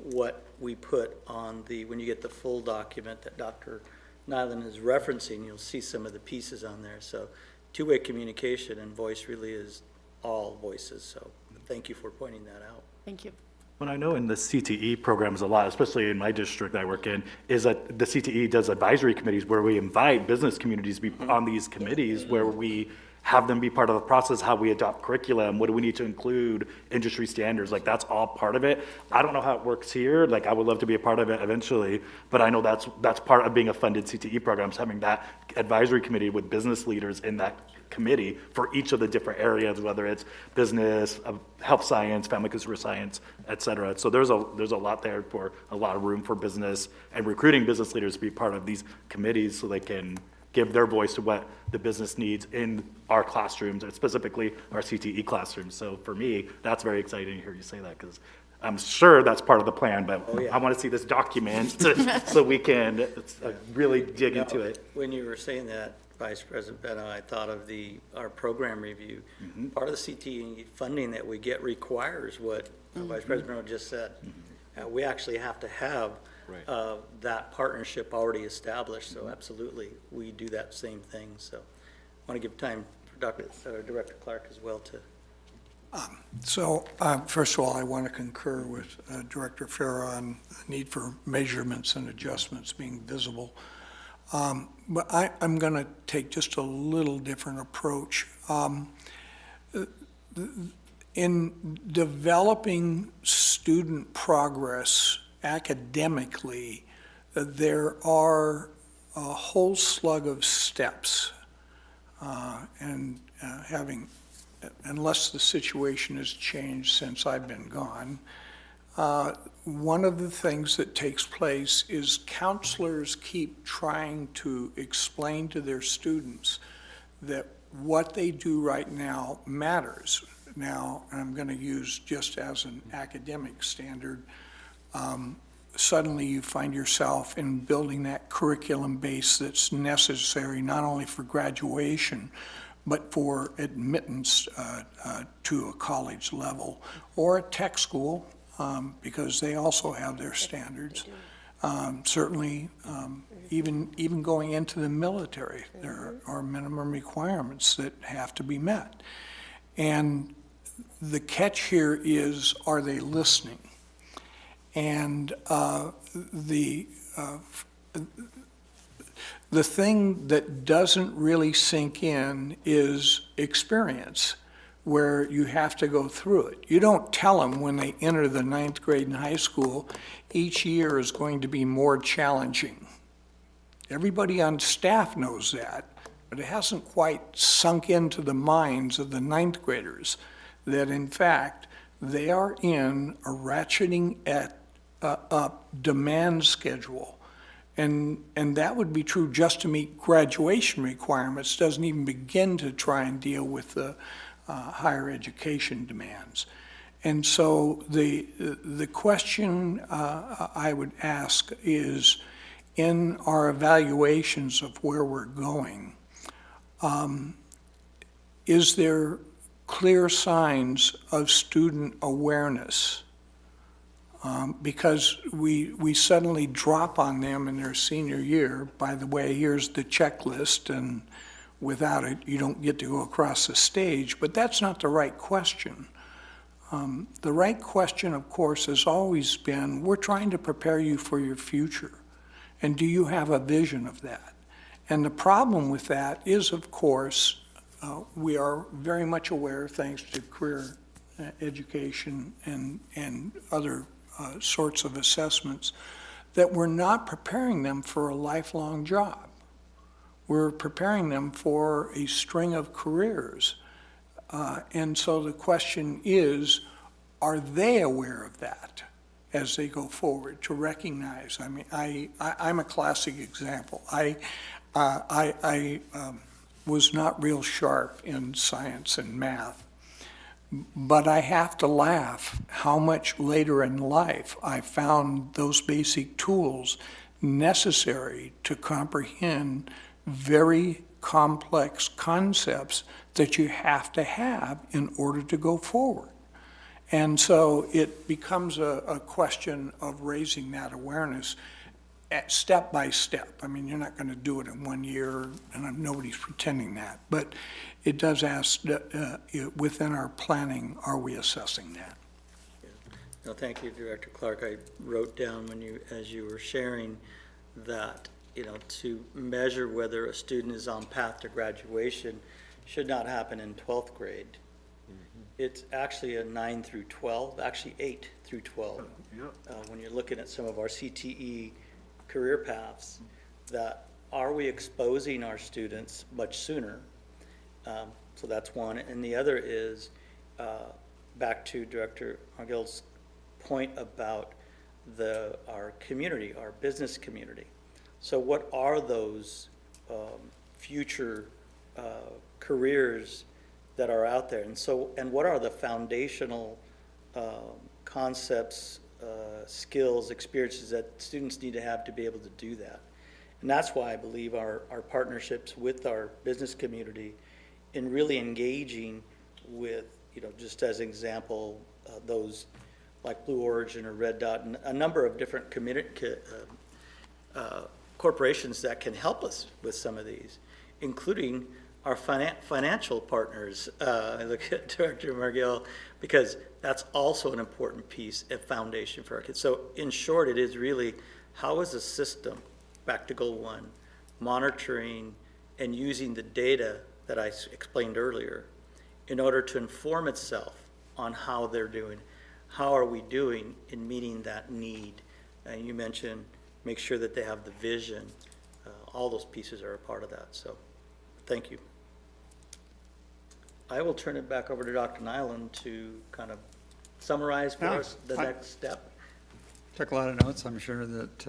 what we put on when you get the full document that Dr. Nyland is referencing, you'll see some of the pieces on there. So two-way communication and voice really is all voices. So thank you for pointing that out. Thank you. What I know in the CTE programs a lot, especially in my district I work in, is that the CTE does advisory committees where we invite business communities to be on these committees, where we have them be part of the process, how we adopt curriculum, what do we need to include, industry standards, like that's all part of it. I don't know how it works here, like I would love to be a part of it eventually, but I know that's part of being a funded CTE program, is having that advisory committee with business leaders in that committee for each of the different areas, whether it's business, health science, family consumer science, et cetera. So there's a lot there, for a lot of room for business and recruiting business leaders to be part of these committees so they can give their voice to what the business needs in our classrooms, and specifically our CTE classrooms. So for me, that's very exciting to hear you say that, because I'm sure that's part of the plan, but I want to see this document so we can really dig into it. When you were saying that, Vice President Beno, I thought of our program review. Part of the CTE funding that we get requires what Vice President Beno just said. We actually have to have that partnership already established, so absolutely, we do that same thing. So I want to give time for Director Clark as well to. So first of all, I want to concur with Director Farah on the need for measurements and adjustments being visible. But I'm going to take just a little different approach. In developing student progress academically, there are a whole slug of steps, unless the situation has changed since I've been gone, one of the things that takes place is counselors keep trying to explain to their students that what they do right now matters. now, and I'm going to use just as an academic standard, suddenly you find yourself in building that curriculum base that's necessary not only for graduation, but for admittance to a college level or a tech school, because they also have their standards. Certainly, even going into the military, there are minimum requirements that have to be met. And the catch here is, are they listening? And the thing that doesn't really sink in is experience, where you have to go through it. You don't tell them when they enter the 9th grade in high school, each year is going to be more challenging. Everybody on staff knows that, but it hasn't quite sunk into the minds of the 9th graders that in fact they are in a ratcheting up demand schedule. And that would be true just to meet graduation requirements, doesn't even begin to try and deal with the higher education demands. And so the question I would ask is, in our evaluations of where we're going, is there clear signs of student awareness? Because we suddenly drop on them in their senior year, by the way, here's the checklist, and without it, you don't get to go across the stage, but that's not the right question. The right question, of course, has always been, we're trying to prepare you for your future, and do you have a vision of that? And the problem with that is, of course, we are very much aware, thanks to career education and other sorts of assessments, that we're not preparing them for a lifelong job. We're preparing them for a string of careers. And so the question is, are they aware of that as they go forward, to recognize? I mean, I'm a classic example. I was not real sharp in science and math, but I have to laugh how much later in life I found those basic tools necessary to comprehend very complex concepts that you have to have in order to go forward. And so it becomes a question of raising that awareness step by step. I mean, you're not going to do it in 1 year, and nobody's pretending that. But it does ask, within our planning, are we assessing that? No, thank you, Director Clark. I wrote down as you were sharing that, to measure whether a student is on path to graduation should not happen in 12th grade. It's actually a 9 through 12, actually 8 through 12. When you're looking at some of our CTE career paths, that are we exposing our students much sooner? So that's one. And the other is, back to Director Margill's point about our community, our business community. So what are those future careers that are out there? And what are the foundational concepts, skills, experiences that students need to have to be able to do that? And that's why I believe our partnerships with our business community in really engaging with, just as an example, those like Blue Origin or Red Dot, and a number of different corporations that can help us with some of these, including our financial partners. I look at Director Margill, because that's also an important piece, a foundation for our kids. So in short, it is really, how is the system, back to goal 1, monitoring and using the data that I explained earlier in order to inform itself on how they're doing. How are we doing in meeting that need? And you mentioned make sure that they have the vision. All those pieces are a part of that. So thank you. I will turn it back over to Dr. Nyland to kind of summarize for us the next step. Took a lot of notes. I'm sure that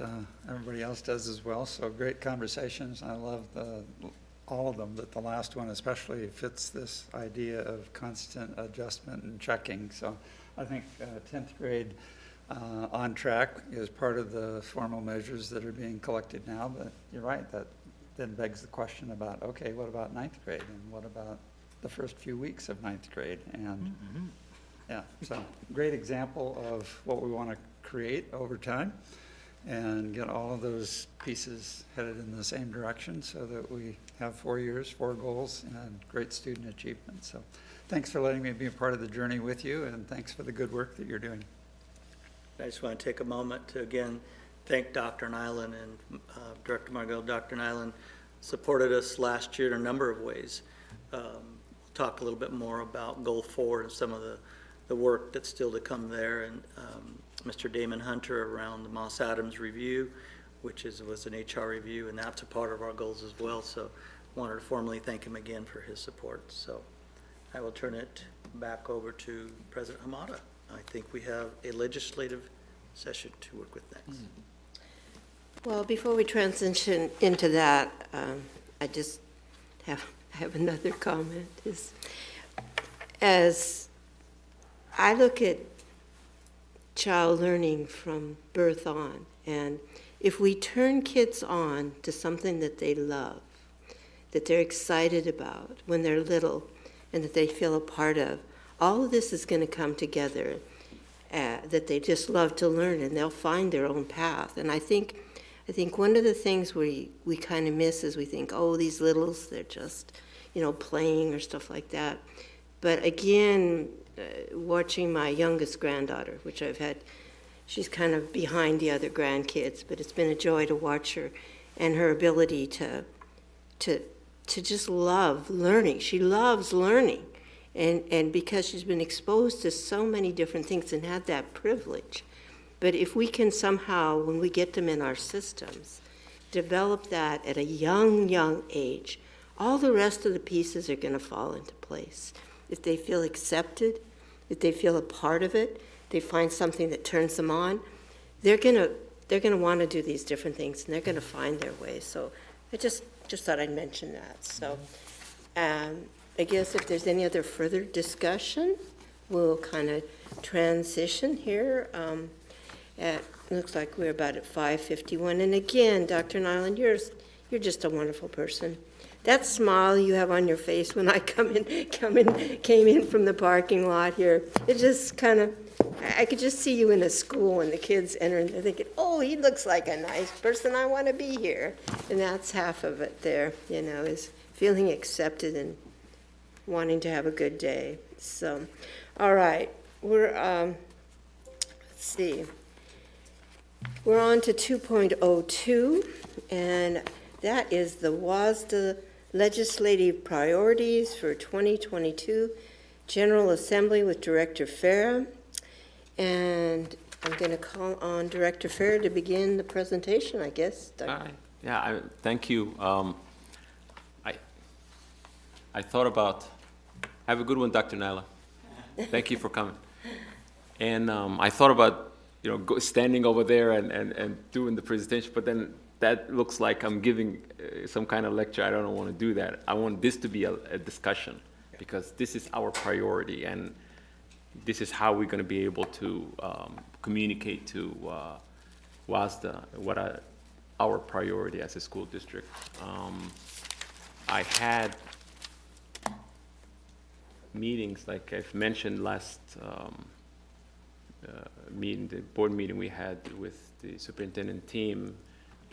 everybody else does as well. So great conversations. I love all of them, but the last one especially fits this idea of constant adjustment and checking. So I think 10th grade on track is part of the formal measures that are being collected now, but you're right, that then begs the question about, okay, what about 9th grade, and what about the first few weeks of 9th grade? And yeah, so great example of what we want to create over time and get all of those pieces headed in the same direction so that we have 4 years, 4 goals, and great student achievement. So thanks for letting me be a part of the journey with you, and thanks for the good work that you're doing. I just want to take a moment to again thank Dr. Nyland and Director Margot. Dr. Nyland supported us last year in a number of ways. We'll talk a little bit more about Goal 4 and some of the work that's still to come there, and Mr. Damon Hunter around the Moss Adams review, which was an HR review, and that's a part of our goals as well. So I wanted to formally thank him again for his support. So I will turn it back over to President Hamada. I think we have a legislative session to work with next. Well, before we transition into that, I just have another comment. As I look at child learning from birth on, and if we turn kids on to something that they love, that they're excited about when they're little, and that they feel a part of, all of this is going to come together, that they just love to learn, and they'll find their own path. And I think one of the things we kind of miss is we think, oh, these littles, they're just, playing or stuff like that. But again, watching my youngest granddaughter, which I've had, she's kind of behind the other grandkids, but it's been a joy to watch her and her ability to just love learning. She loves learning. And because she's been exposed to so many different things and had that privilege. But if we can somehow, when we get them in our systems, develop that at a young age, all the rest of the pieces are going to fall into place. If they feel accepted, if they feel a part of it, they find something that turns them on, they're going to want to do these different things, and they're going to find their way. So I just thought I'd mention that. So I guess if there's any other further discussion, we'll kind of transition here. Looks like we're about at 5:51. And again, Dr. Nyland, you're just a wonderful person. That smile you have on your face when I came in from the parking lot here, it just kind of, I could just see you in a school and the kids entering, they're thinking, oh, he looks like a nice person, I want to be here. And that's half of it there, is feeling accepted and wanting to have a good day. So, all right, let's see. We're on to 2.02, and that is the WASDA Legislative Priorities for 2022 General Assembly with Director Farah. And I'm going to call on Director Farah to begin the presentation, I guess. All right. Yeah, thank you. I thought about, have a good one, Dr. Nyla. Thank you for coming. And I thought about, standing over there and doing the presentation, but then that looks like I'm giving some kind of lecture. I don't want to do that. I want this to be a discussion, because this is our priority, and this is how we're going to be able to communicate to WASDA what our priority as a school district. I had meetings, like I've mentioned last meeting, the board meeting we had with the superintendent team,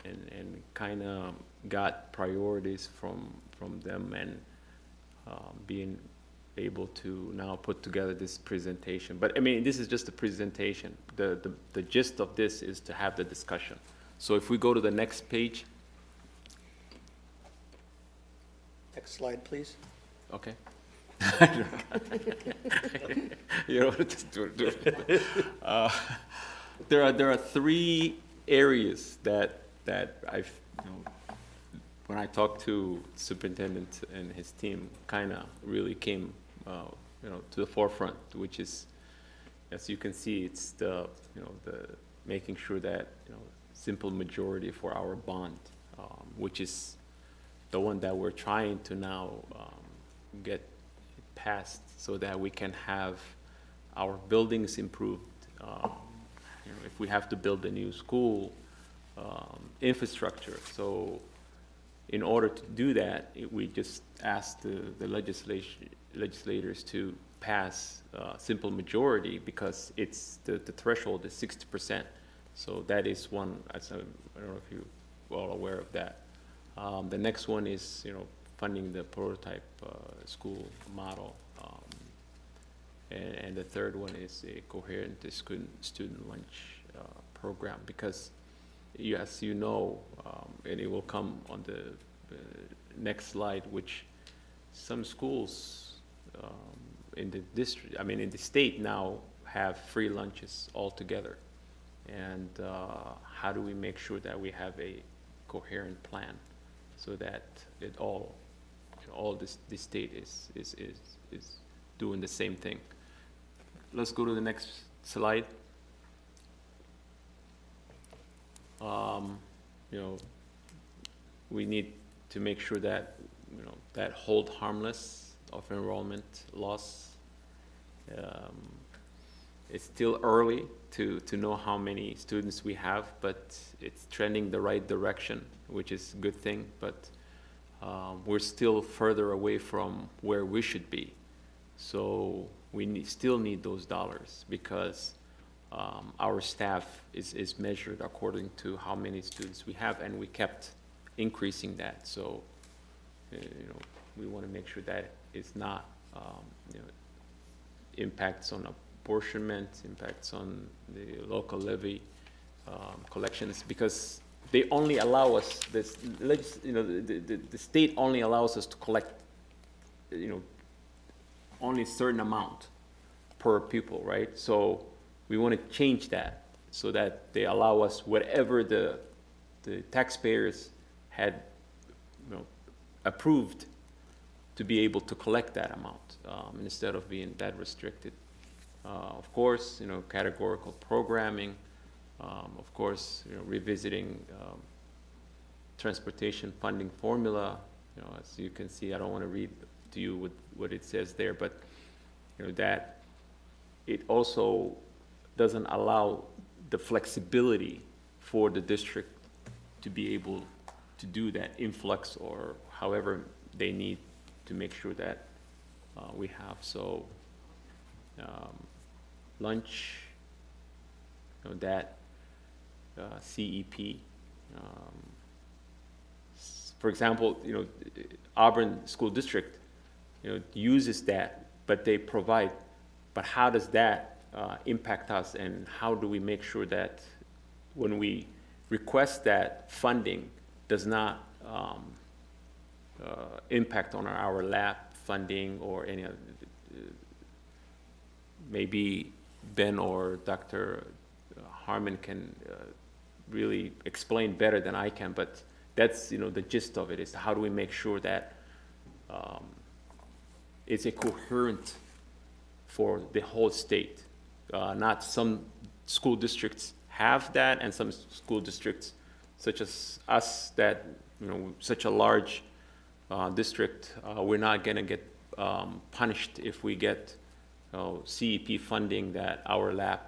and kind of got priorities from them, and being able to now put together this presentation. But I mean, this is just a presentation. The gist of this is to have the discussion. So if we go to the next page. Next slide, please. Okay. You know, just do it. There are three areas that I've, when I talked to superintendent and his team, kind of really came, to the forefront, which is, as you can see, it's the making sure that, simple majority for our bond, which is the one that we're trying to now get passed so that we can have our buildings improved. If we have to build a new school, infrastructure. So in order to do that, we just asked the legislators to pass simple majority because it's the threshold is 60%. So that is one, I don't know if you're all aware of that. The next one is, funding the prototype school model. And the third one is a coherent student lunch program because, as you know, and it will come on the next slide, which some schools in the district, in the state now have free lunches altogether. And how do we make sure that we have a coherent plan so that it all this state is doing the same thing? Let's go to the next slide. We need to make sure that that hold harmless of enrollment loss. It's still early to know how many students we have, but it's trending the right direction, which is a good thing. But we're still further away from where we should be. So we still need those dollars because our staff is measured according to how many students we have, and we kept increasing that. So, we want to make sure that it's not, impacts on apportionment, impacts on the local levy collections, because they only allow us, the state only allows us to collect, only a certain amount per pupil, right? So we want to change that so that they allow us whatever the taxpayers had approved to be able to collect that amount instead of being that restricted. Of course, categorical programming, of course, revisiting transportation funding formula. As you can see, I don't want to read to you what it says there, but that it also doesn't allow the flexibility for the district to be able to do that influx or however they need to make sure that we have. So lunch, that CEP. For example, Auburn School District, uses that, but they provide. But how does that impact us, and how do we make sure that when we request that funding does not impact on our lab funding or any other? Maybe Ben or Dr. Harmon can really explain better than I can, but that's the gist of it, is how do we make sure that it's a coherent for the whole state. Not some school districts have that, and some school districts, such as us, that such a large district, we're not going to get punished if we get CEP funding that our lab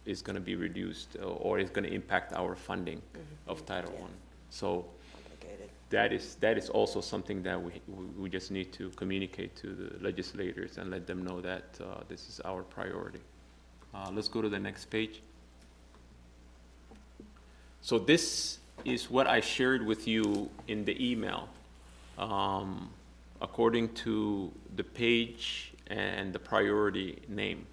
is going to be reduced or is going to impact our funding of Title I. So that is also something that we just need to communicate to the legislators and let them know that this is our priority. Let's go to the next page. So this is what I shared with you in the email. According to the page and the priority name.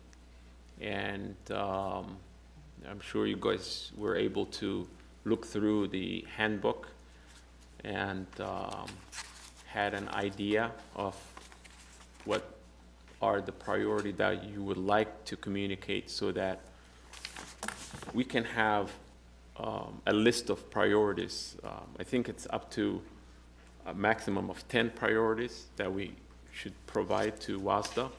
And I'm sure you guys were able to look through the handbook and had an idea of what are the priority that you would like to communicate so that we can have a list of priorities. I think it's up to a maximum of 10 priorities that we should provide to WASDA.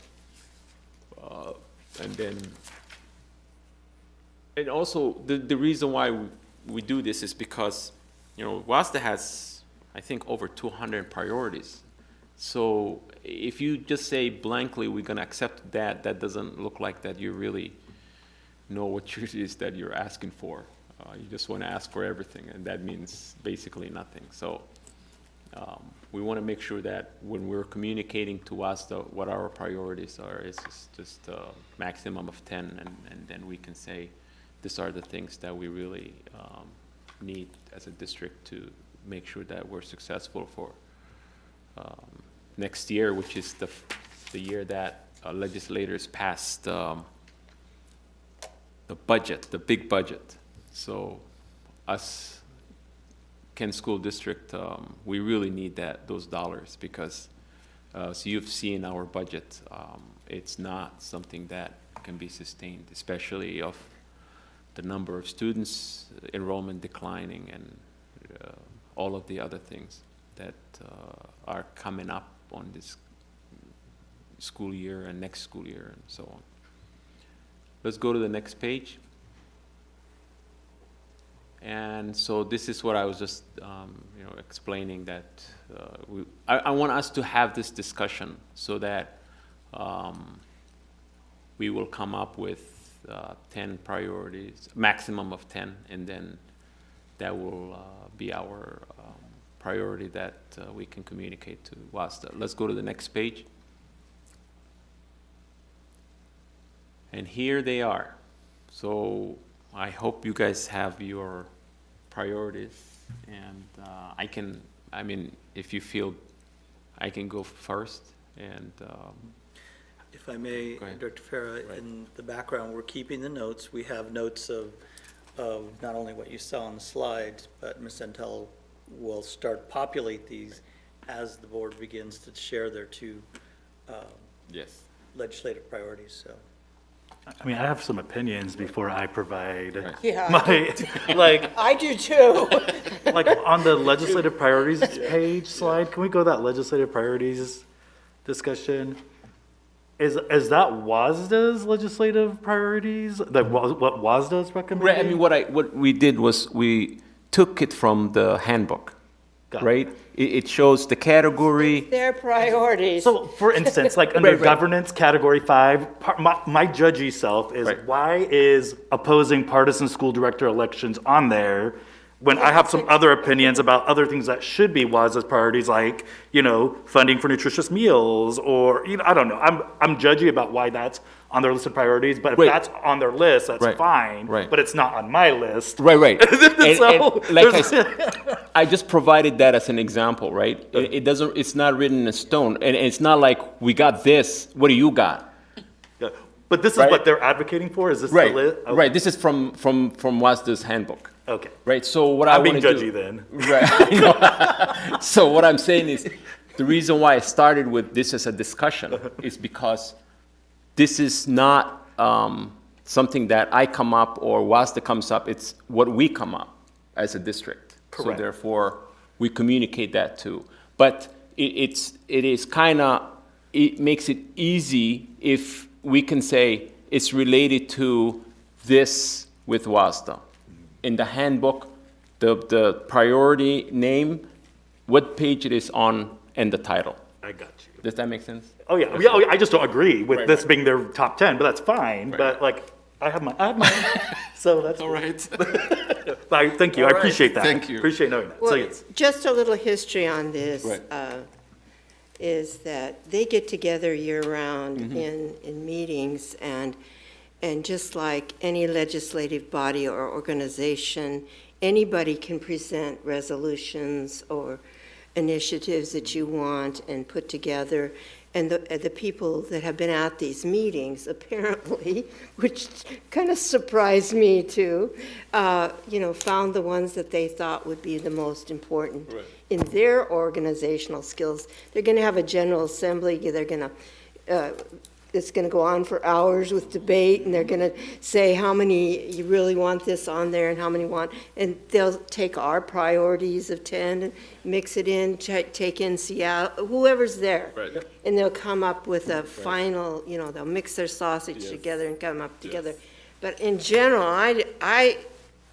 And also the reason why we do this is because, WASDA has I think, over 200 priorities. So if you just say blankly, we're going to accept that, that doesn't look like that you really know what it is that you're asking for. You just want to ask for everything, and that means basically nothing. So we want to make sure that when we're communicating to us what our priorities are, it's just a maximum of 10, and then we can say, these are the things that we really need as a district to make sure that we're successful for next year, which is the year that legislators passed the budget, the big budget. So us, Kent School District, we really need those dollars because so you've seen our budget, it's not something that can be sustained, especially of the number of students, enrollment declining, and all of the other things that are coming up on this school year and next school year and so on. Let's go to the next page. And so this is what I was just explaining, that I want us to have this discussion so that we will come up with 10 priorities, maximum of 10, and then that will be our priority that we can communicate to WASDA. Let's go to the next page. And here they are. So I hope you guys have your priorities, and if you feel I can go first, and If I may, Go ahead. Director Farah, Right. in the background, we're keeping the notes. We have notes of not only what you saw on the slides, but Ms. Santel will start populate these as the board begins to share their two yes, legislative priorities, so. I mean, I have some opinions before I provide Right. Yeah, my, like, I do too. like on the legislative priorities page slide, can we go to that legislative priorities discussion? Is that WASDA's legislative priorities? That what WASDA's recommending? right. I mean, what we did was we took it from the handbook, Got it. right? It shows the category. Their priorities. So, for instance, like under Right, right. governance, category 5, my judgy self is, Right. why is opposing partisan school director elections on there when I have some other opinions about other things that should be WASDA's priorities, like, funding for nutritious meals, or, I don't know. I'm judgy about why that's on their list of priorities, but if Right. that's on their list, that's Right, fine. right. But it's not on my list. Right, right. And, So, and like I there's- said, I just provided that as an example, right? It's not written in stone, and it's not like we got this. What do you got? Yeah. But this is Right. what they're advocating for? Is this Right, the list? Okay. right. This is from WASDA's handbook, Okay. right? So what I I'm being want to judgy do, then. right? I know. So what I'm saying is, the reason why I started with this as a discussion is because this is not something that I come up or WASDA comes up. It's what we come up as a district. Correct. So therefore, we communicate that too. But it makes it easy if we can say it's related to this with WASDA. In the handbook, the priority name, what page it is on, and the title. I got you. Does that make sense? Oh, yeah. I just don't agree with Right, this right. being their top 10, but that's fine. Right. But like, I have mine. So that's. All right. Thank you. I All right. appreciate that. Thank you. Appreciate knowing that. So Well, yes. just a little history on this. Right. Is that they get together year-round in meetings, and just like any legislative body or organization, anybody can present resolutions or initiatives that you want and put together. And the people that have been at these meetings, apparently, which kind of surprised me too, found the ones that they thought would be the most important in their organizational skills. They're going to have a general assembly. They're going to, it's going to go on for hours with debate, and they're going to say how many you really want this on there and how many want, and they'll take our priorities of 10 and mix it in, take in Seattle, whoever's there. Right. Yep. And they'll come up with a final, they'll mix their sausage together and come up together. But in general, I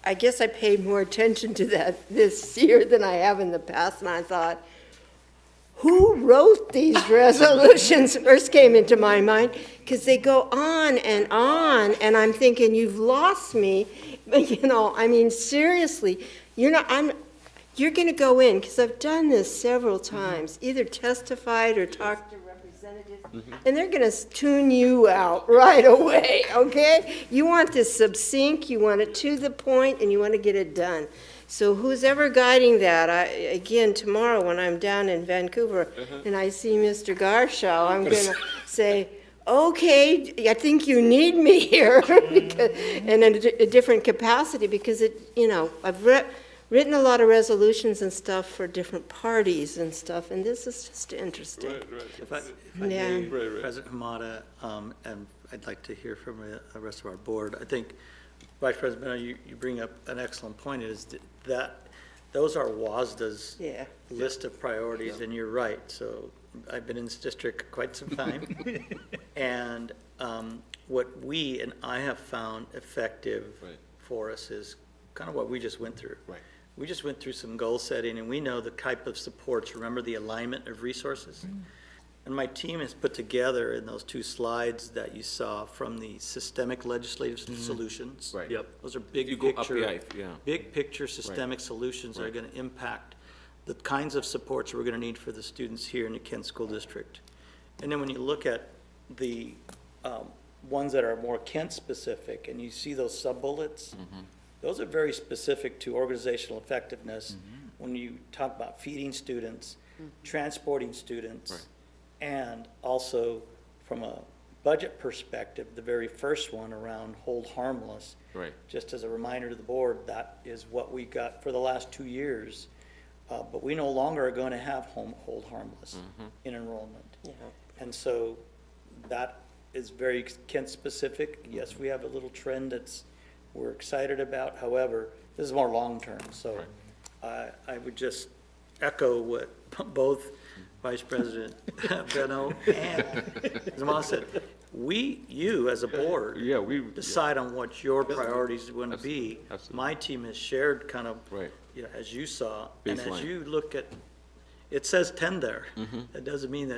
I guess I paid more attention to that this year than I have in the past, and I thought, who wrote these resolutions? First came into my mind, because they go on, and I'm thinking, you've lost me. You know, I mean, seriously, you're gonna go in, because I've done this several times, either testified or talked to representatives, and they're gonna tune you out right away, okay? You want this succinct, you want it to the point, and you want to get it done. So who's ever guiding that, again, tomorrow when I'm down in Vancouver and I see Mr. Garshaw, I'm gonna say, okay, I think you need me here, because, and in a different capacity, because I've written a lot of resolutions and stuff for different parties and stuff, and this is just interesting. If I Yeah. may, President Hamada, and I'd like to hear from the rest of our board. I think, Vice President Beno, you bring up an excellent point, is that those are WASDA's Yeah. list of priorities, and you're right. So I've been in this district quite some time. And what we and I have found effective for us is kind of what we just went through. Right. We just went through some goal setting, and we know the type of supports. Remember the alignment of resources? And my team has put together in those two slides that you saw from the systemic legislative solutions. Right. Yep. Those are big You go up picture, the yeah. big picture systemic solutions that are Right. going to impact the kinds of supports we're going to need for the students here in the Kent School District. And then when you look at the ones that are more Kent-specific, and you see those sub-bullets, those are very specific to organizational effectiveness. When you talk about feeding students, transporting students, Right. and also from a budget perspective, the very first one around hold harmless. Right. Just as a reminder to the board, that is what we got for the last 2 years. But we no longer are going to have hold harmless in enrollment. Yeah. And so that is very Kent-specific. Yes, we have a little trend we're excited about. However, this is more long-term. So I would just echo what both Vice President Beno and Zama said. You as a board, decide on what your priorities are going to be. Absolutely. My team has shared kind of, Right. as you saw. And as Baseline. you look at, it says 10 there. That doesn't mean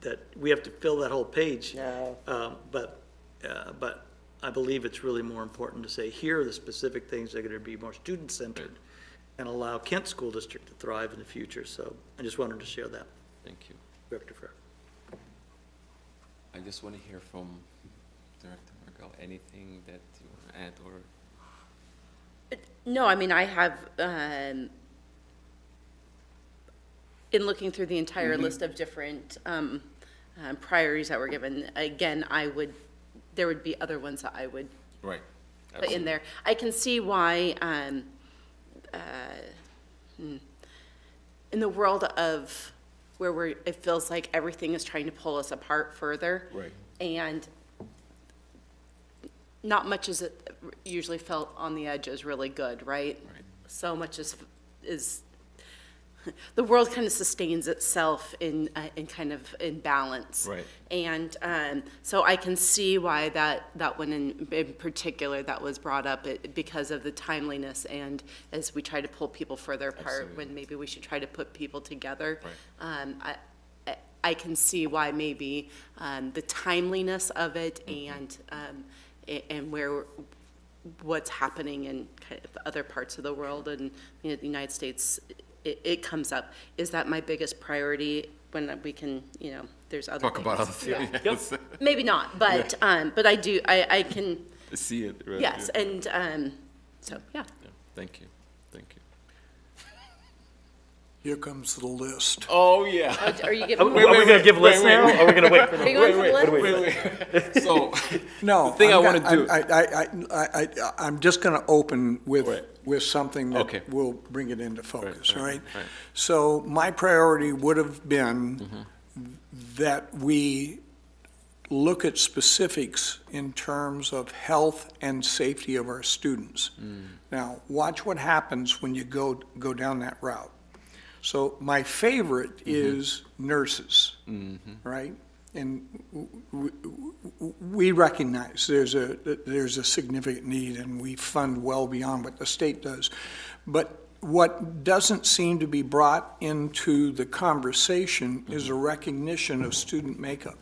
that we have to fill that whole page. No. But I believe it's really more important to say, here are the specific things that are going to be more student-centered and allow Kent School District to thrive in the future. So I just wanted to share that. Thank you. Director Farrar. I just want to hear from Director Margal, anything that you want to add or? No, I mean, I have, in looking through the entire list of different priorities that were given, again, there would be other ones that I would Right. put in there. I can see why, in the world of where it feels like everything is trying to pull us apart further. Right. And not much is it usually felt on the edge is really good, right? Right. So much is the world kind of sustains itself in kind of in balance. Right. And so I can see why that one in particular that was brought up because of the timeliness and as we try to pull people further apart Absolutely. when maybe we should try to put people together. Right. I can see why maybe the timeliness of it and what's happening in kind of other parts of the world and the United States, it comes up. Is that my biggest priority when we can, there's other Talk about other things. things. Yeah. Yes. Maybe not, but I do, I can, See it. Right. yes, Yeah. and so, yeah. Yeah. Thank you. Thank you. Here comes the list. Oh, yeah. Are you Are giving we going to give lists now? Or are we going to wait for Are you the? going for the list? So, No. The thing I I'm wanna gonna- do- I'm just going to open Right. with something Okay. that will bring it into focus, all right? right. So my priority would have been that we look at specifics in terms of health and safety of our students. Now, watch what happens when you go down that route. So my favorite is nurses, right? we recognize there's a significant need, and we fund well beyond what the state does. But what doesn't seem to be brought into the conversation is a recognition of student makeup.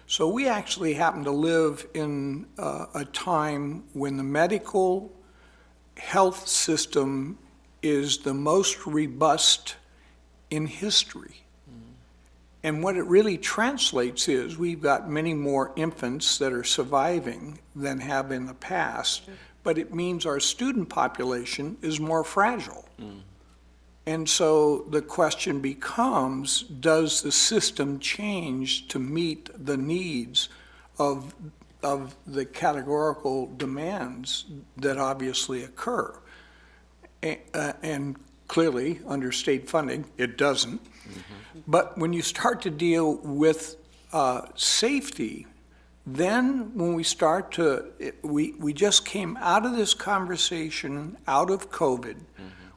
So we actually happen to live in a time when the medical health system is the most robust in history. And what it really translates is we've got many more infants that are surviving than have in the past, but it means our student population is more fragile. And so the question becomes, does the system change to meet the needs of the categorical demands that obviously occur? And clearly, under state funding, it doesn't. But when you start to deal with safety, then when we start to, we just came out of this conversation, out of COVID,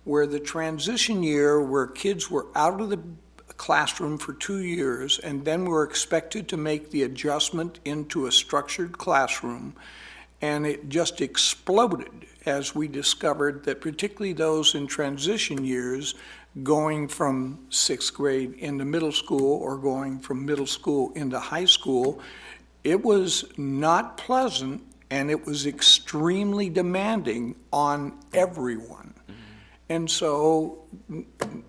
where the transition year where kids were out of the classroom for 2 years and then were expected to make the adjustment into a structured classroom, and it just exploded as we discovered that particularly those in transition years going from 6th grade into middle school or going from middle school into high school, it was not pleasant and it was extremely demanding on everyone. And so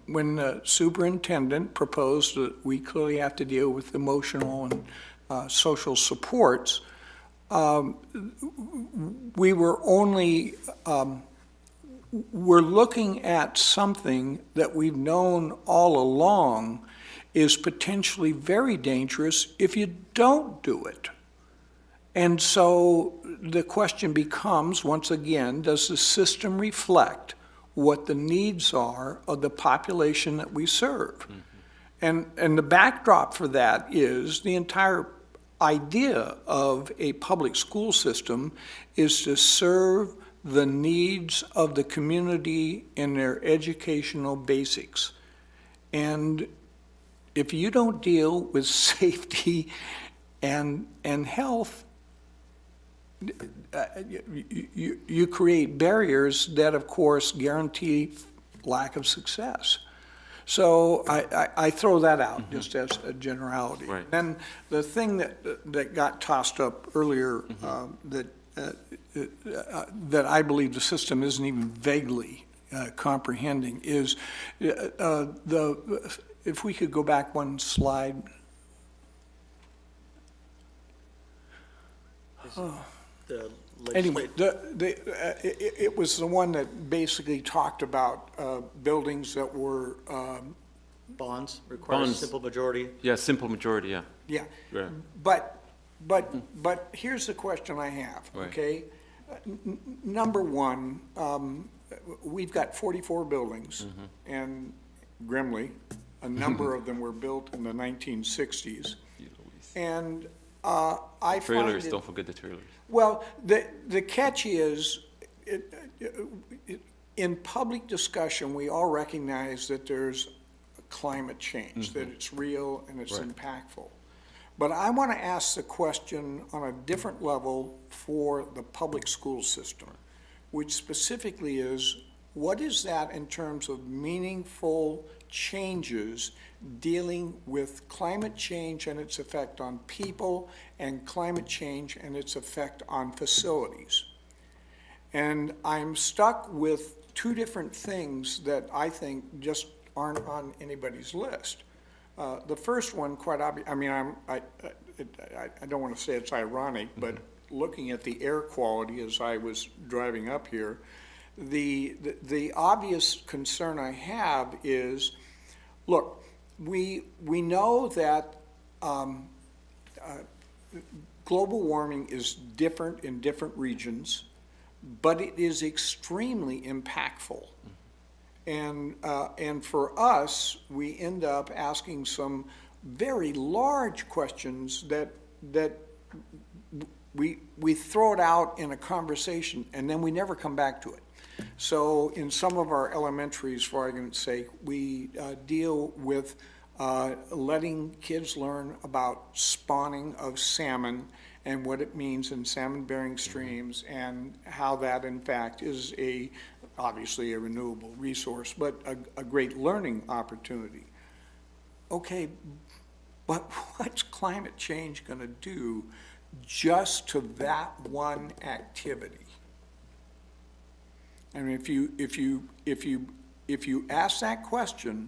when the superintendent proposed that we clearly have to deal with emotional and social supports, we were only, we're looking at something that we've known all along is potentially very dangerous if you don't do it. And so the question becomes, once again, does the system reflect what the needs are of the population that we serve? And the backdrop for that is the entire idea of a public school system is to serve the needs of the community in their educational basics. And if you don't deal with safety and health, you create barriers that, of course, guarantee lack of success. So I throw that out just as a generality. Right. Then the thing that got tossed up earlier that I believe the system isn't even vaguely comprehending is if we could go back one slide. The Anyway, legislative, it was the one that basically talked about buildings that were, bonds requires Bonds. simple majority. Yeah, simple majority, yeah. yeah. Right. But here's the question I have, Right. okay? Number one, we've got 44 buildings, and grimly, a number of them were built in the 1960s. And I find Trailers, it, don't forget the trailers. well, the catch is, in public discussion, we all recognize that there's climate change, that it's real and it's Right. impactful. But I want to ask the question on a different level for the public school system, which specifically is, what is that in terms of meaningful changes dealing with climate change and its effect on people and climate change and its effect on facilities? And I'm stuck with two different things that I think just aren't on anybody's list. The first one, quite obvious, I mean, I don't want to say it's ironic, but looking at the air quality as I was driving up here, the obvious concern I have is, look, we know that global warming is different in different regions, but it is extremely impactful. And for us, we end up asking some very large questions that we throw it out in a conversation and then we never come back to it. So in some of our elementaries, for argument's sake, we deal with letting kids learn about spawning of salmon and what it means in salmon-bearing streams, and how that in fact is obviously a renewable resource, but a great learning opportunity. Okay, but what's climate change gonna do just to that one activity? And if you ask that question,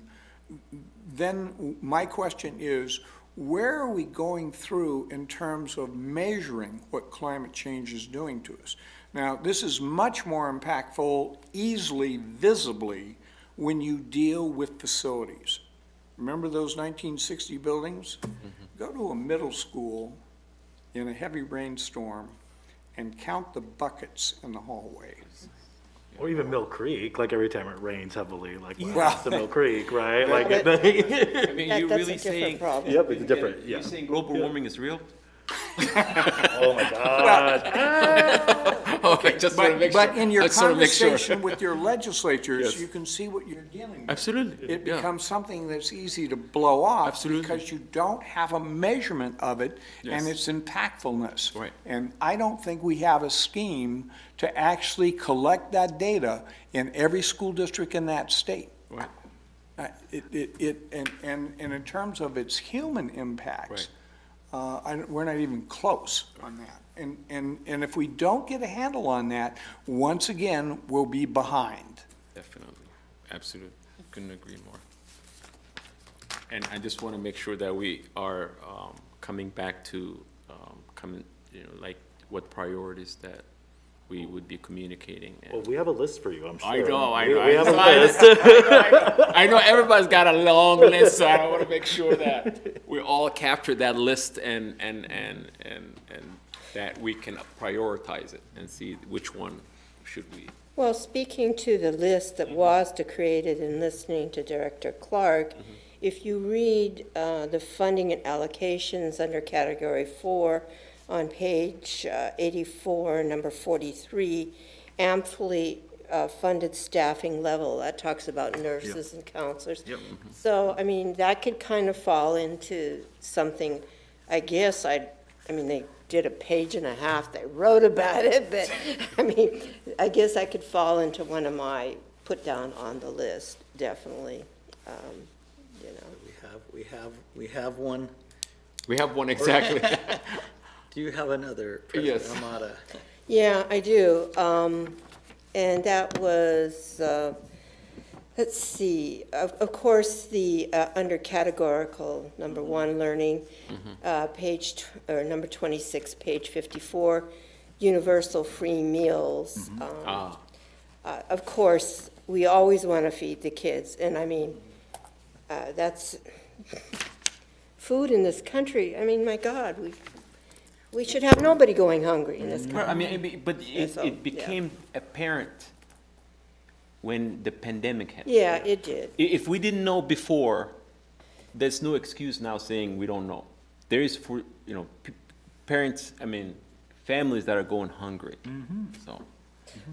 then my question is, where are we going through in terms of measuring what climate change is doing to us? Now, this is much more impactful, easily, visibly, when you deal with facilities. Remember those 1960 buildings? Go to a middle school in a heavy rainstorm and count the buckets in the hallway. Or even Mill Creek, like every time it rains heavily, like what Well- happens to Mill Creek, right? Like, but- I mean, That- you're that's a really different saying. problem. yep, it's different, yeah. You're saying global warming is real? Oh my God. Okay, just want to make sure. But in your Just wanna make sure. conversation with your legislatures, Yes. you can see what you're dealing with. Absolutely. It yeah. becomes something that's easy to blow off. Absolutely. Because you don't have a measurement of it and Yes. its impactfulness. Right. And I don't think we have a scheme to actually collect that data in every school district in that state. Right. And in terms of its human impacts, Right. we're not even close on that. And if we don't get a handle on that, once again, we'll be behind. Definitely, absolutely, couldn't agree more. And I just want to make sure that we are coming back to, like what priorities that we would be communicating. And Well, we have a list for you, I'm sure. I know, We have a I know. list. I know everybody's got a long list, so I want to make sure that we all capture that list and that we can prioritize it and see which one should we. Well, speaking to the list that was created and listening to Director Clark, if you read the funding and allocations under Category 4 on page 84, number 43, amply funded staffing level, that talks about nurses and counselors. So, I mean, that could kind of fall into something, I guess, they did a page and a half, they wrote about it, but, I mean, I guess I could fall into one of my put down on the list, definitely, you know. We have one. We have one exactly. Do you have another, Yes. President Amata? Yeah, I do. And that was, let's see, of course, the under categorical, number 1, learning, number 26, page 54, universal free meals. Of course, we always want to feed the kids, and I mean, that's, food in this country, I mean, my God, we should have nobody going hungry in this country. I mean, but So, yeah. it became apparent when the pandemic hit. Yeah, it did. If we didn't know before, there's no excuse now saying we don't know. There is parents, families that are going hungry, so.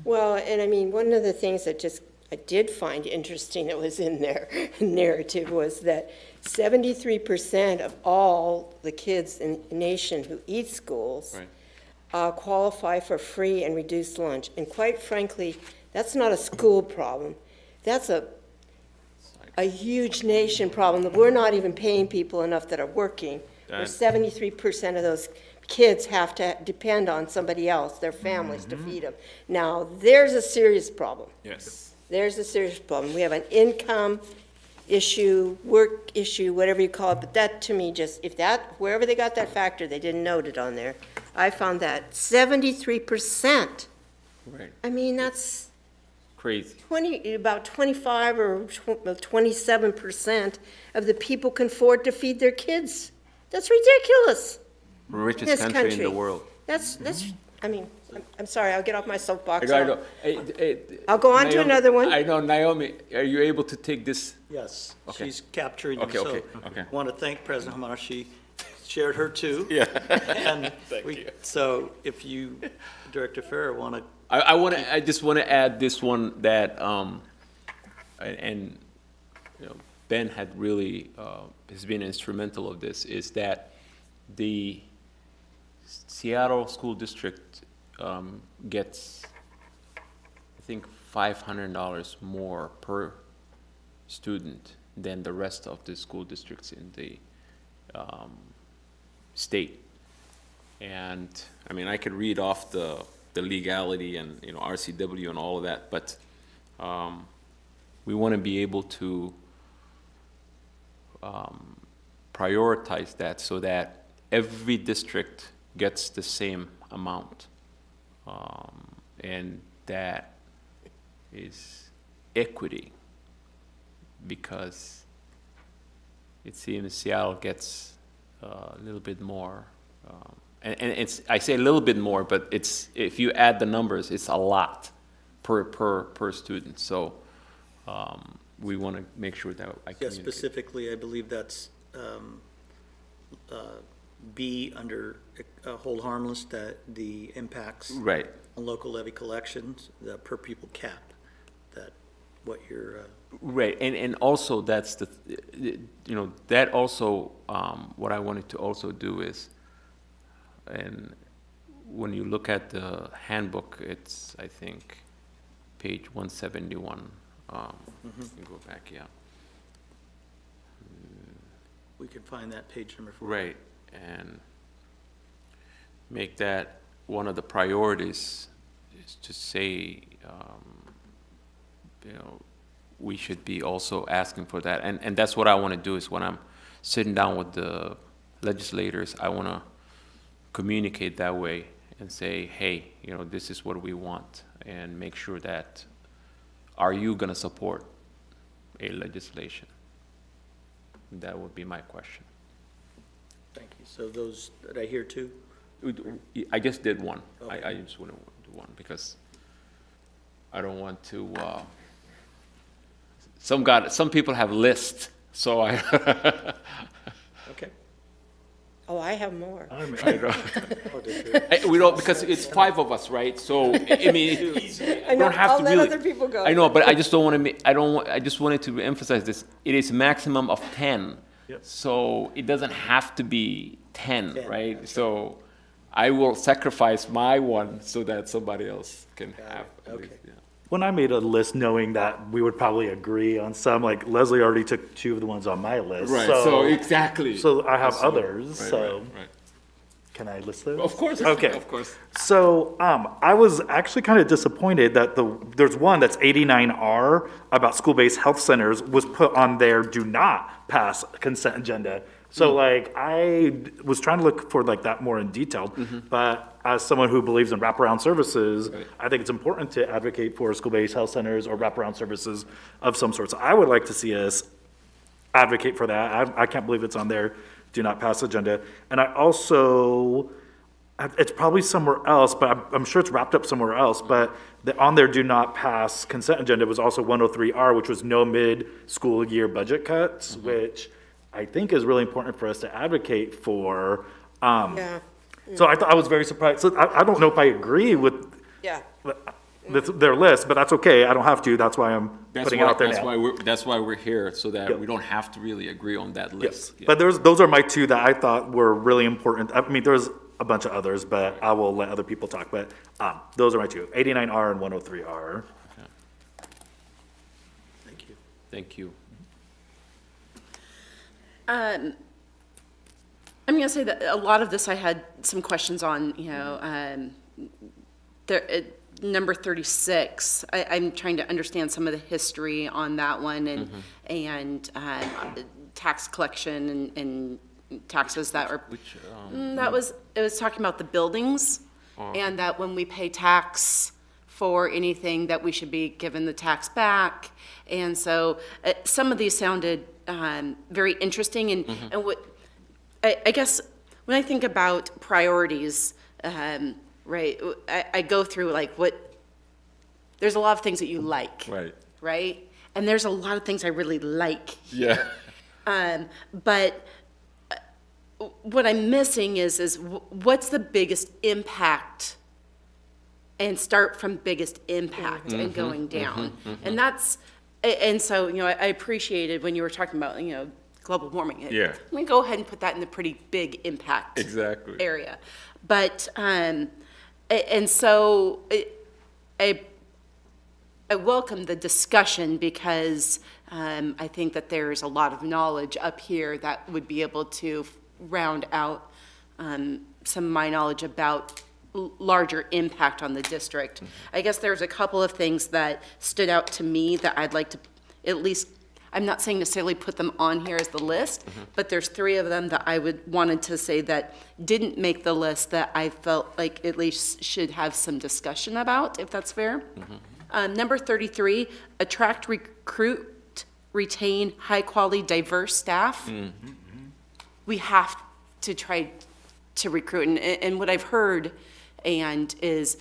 Well, and I mean, one of the things that I did find interesting that was in their narrative was that 73% of all the kids in the nation who eat schools qualify for free and reduced lunch. And quite frankly, that's not a school problem. That's a huge nation problem, that we're not even paying people enough that are working. Where 73% of those kids have to depend on somebody else, their families, to feed them. Now, there's a serious problem. Yes. There's a serious problem. We have an income issue, work issue, whatever you call it, but that to me wherever they got that factor, they didn't note it on there. I found that 73%. Right, I mean, that's crazy. about 25 or 27% of the people can afford to feed their kids. That's ridiculous. Richest This country in the country. world. That's, I mean, I'm sorry, I'll get off my soapbox. I know. I'll go on to Naomi, another one. I know, Naomi, are you able to take this? Yes, Okay. she's capturing you. Okay, okay, So okay. want to thank President Hamada. She shared her too. Yeah. And so if you, Director Farrer, want to, I just want to add this one that, Ben had really, has been instrumental of this, is that the Seattle School District gets, I think, $500 more per student than the rest of the school districts in the state. And, I mean, I could read off the legality and, you know, RCW and all of that, but we want to be able to prioritize that so that every district gets the same amount. And that is equity, because it seems Seattle gets a little bit more. And it's, I say a little bit more, but it's, if you add the numbers, it's a lot per student. So we want to make sure that I Yeah, communicate. specifically, I believe that's B under hold harmless, that the impacts Right, on local levy collections, the per pupil cap, that what you're, right, and also that's the, you know, that also, what I wanted to also do is, and when you look at the handbook, it's, I think, page 171. You can go back, yeah. we can find that page number 4. Right, and make that one of the priorities is to say, you know, we should be also asking for that. And that's what I want to do, is when I'm sitting down with the legislators, I want to communicate that way and say, hey, you know, this is what we want, and make sure that, are you going to support a legislation? That would be my question. Thank you. So those, did I hear two? I just did one. Okay. I just want to do one because I don't want to, some people have lists, so I, Okay. Oh, I have more. Oh, did you? we don't, because it's 5 of us, right? So, I mean, I know, don't have I'll to let really. other people go. I know, but I just don't want to make, I just wanted to emphasize this. It is maximum of 10. Yep. So it doesn't have to be 10, 10, right? that's So I will sacrifice my one so that somebody else can Got it. have. at Okay. least, yeah. When I made a list knowing that we would probably agree on some, like Leslie already took 2 of the ones on my list. Right, so exactly. So I have So- others, right, so right. can I list those? Of course, Okay. of course. So I was actually kind of disappointed that there's one that's 89R about school-based health centers was put on their do not pass consent agenda. So like I was trying to look for like that more in detail, but as someone who believes in wraparound services, Right. I think it's important to advocate for school-based health centers or wraparound services of some sort. So I would like to see us advocate for that. I can't believe it's on their do not pass agenda. And I also, it's probably somewhere else, but I'm sure it's wrapped up somewhere else, but on their do not pass consent agenda was also 103R, which was no mid-school year budget cuts, which I think is really important for us to advocate for. Yeah, So I was very surprised. So I don't know if I agree with yeah. their list, but that's okay. I don't have to. That's why I'm That's putting it why, out there that's now. why that's why we're here, so that Yep. we don't have to really agree on that Yes, list. Yeah. but those are my 2 that I thought were really important. I mean, there's a bunch of others, but I will let other people talk. But those are my 2, 89R and 103R. Thank you. Thank you. I'm going to say that a lot of this I had some questions on, you know, number 36, I'm trying to understand some of the history on that one and tax collection and taxes that were, Which, it was talking about the buildings and that when we pay tax for anything that we should be given the tax back. And so some of these sounded very interesting and what, I guess when I think about priorities, right, I go through like there's a lot of things that you like, right. right? And there's a lot of things I really like. Yeah. But what I'm missing is what's the biggest impact and start from biggest impact and going down. And that's, And so, I appreciated when you were talking about, global warming. Yeah. We go ahead and put that in the pretty big impact Exactly. area. But, and so I welcome the discussion because I think that there's a lot of knowledge up here that would be able to round out some of my knowledge about larger impact on the district. I guess there's a couple of things that stood out to me that I'd like to at least, I'm not saying necessarily put them on here as the list, but there's 3 of them that I wanted to say that didn't make the list that I felt like at least should have some discussion about, if that's fair. Number 33, attract, recruit, retain high-quality, diverse staff. We have to try to recruit, and what I've heard is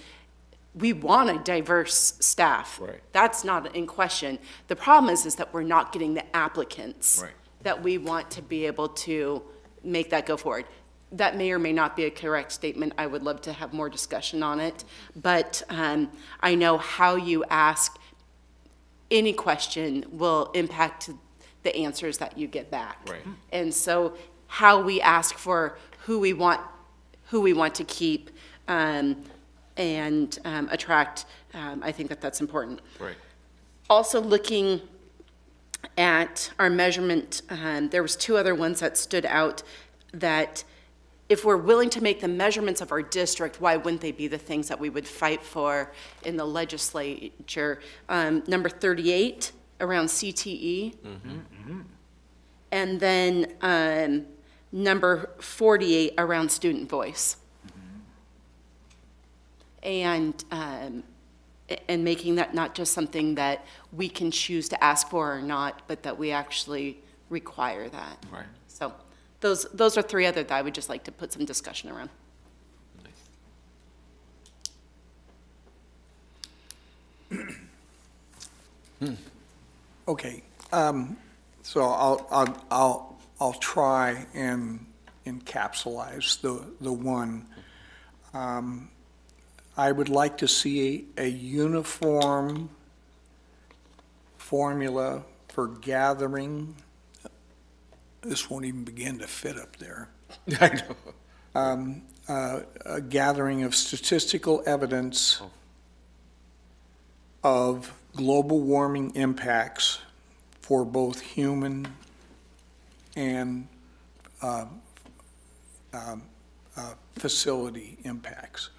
we want a diverse staff. Right. That's not in question. The problem is that we're not getting the applicants Right. that we want to be able to make that go forward. That may or may not be a correct statement. I would love to have more discussion on it. But I know how you ask any question will impact the answers that you get back. Right. And so how we ask for who we want to keep and attract, I think that that's important. Right. Also looking at our measurement, there was 2 other ones that stood out that if we're willing to make the measurements of our district, why wouldn't they be the things that we would fight for in the legislature? Number 38, around CTE. And then number 48, around student voice. And making that not just something that we can choose to ask for or not, but that we actually require that. Right. So those are 3 other that I would just like to put some discussion around. Okay, so I'll try and encapsulize the one. I would like to see a uniform formula for gathering. This won't even begin to fit up there. I know. A gathering of statistical evidence of global warming impacts for both human and facility impacts.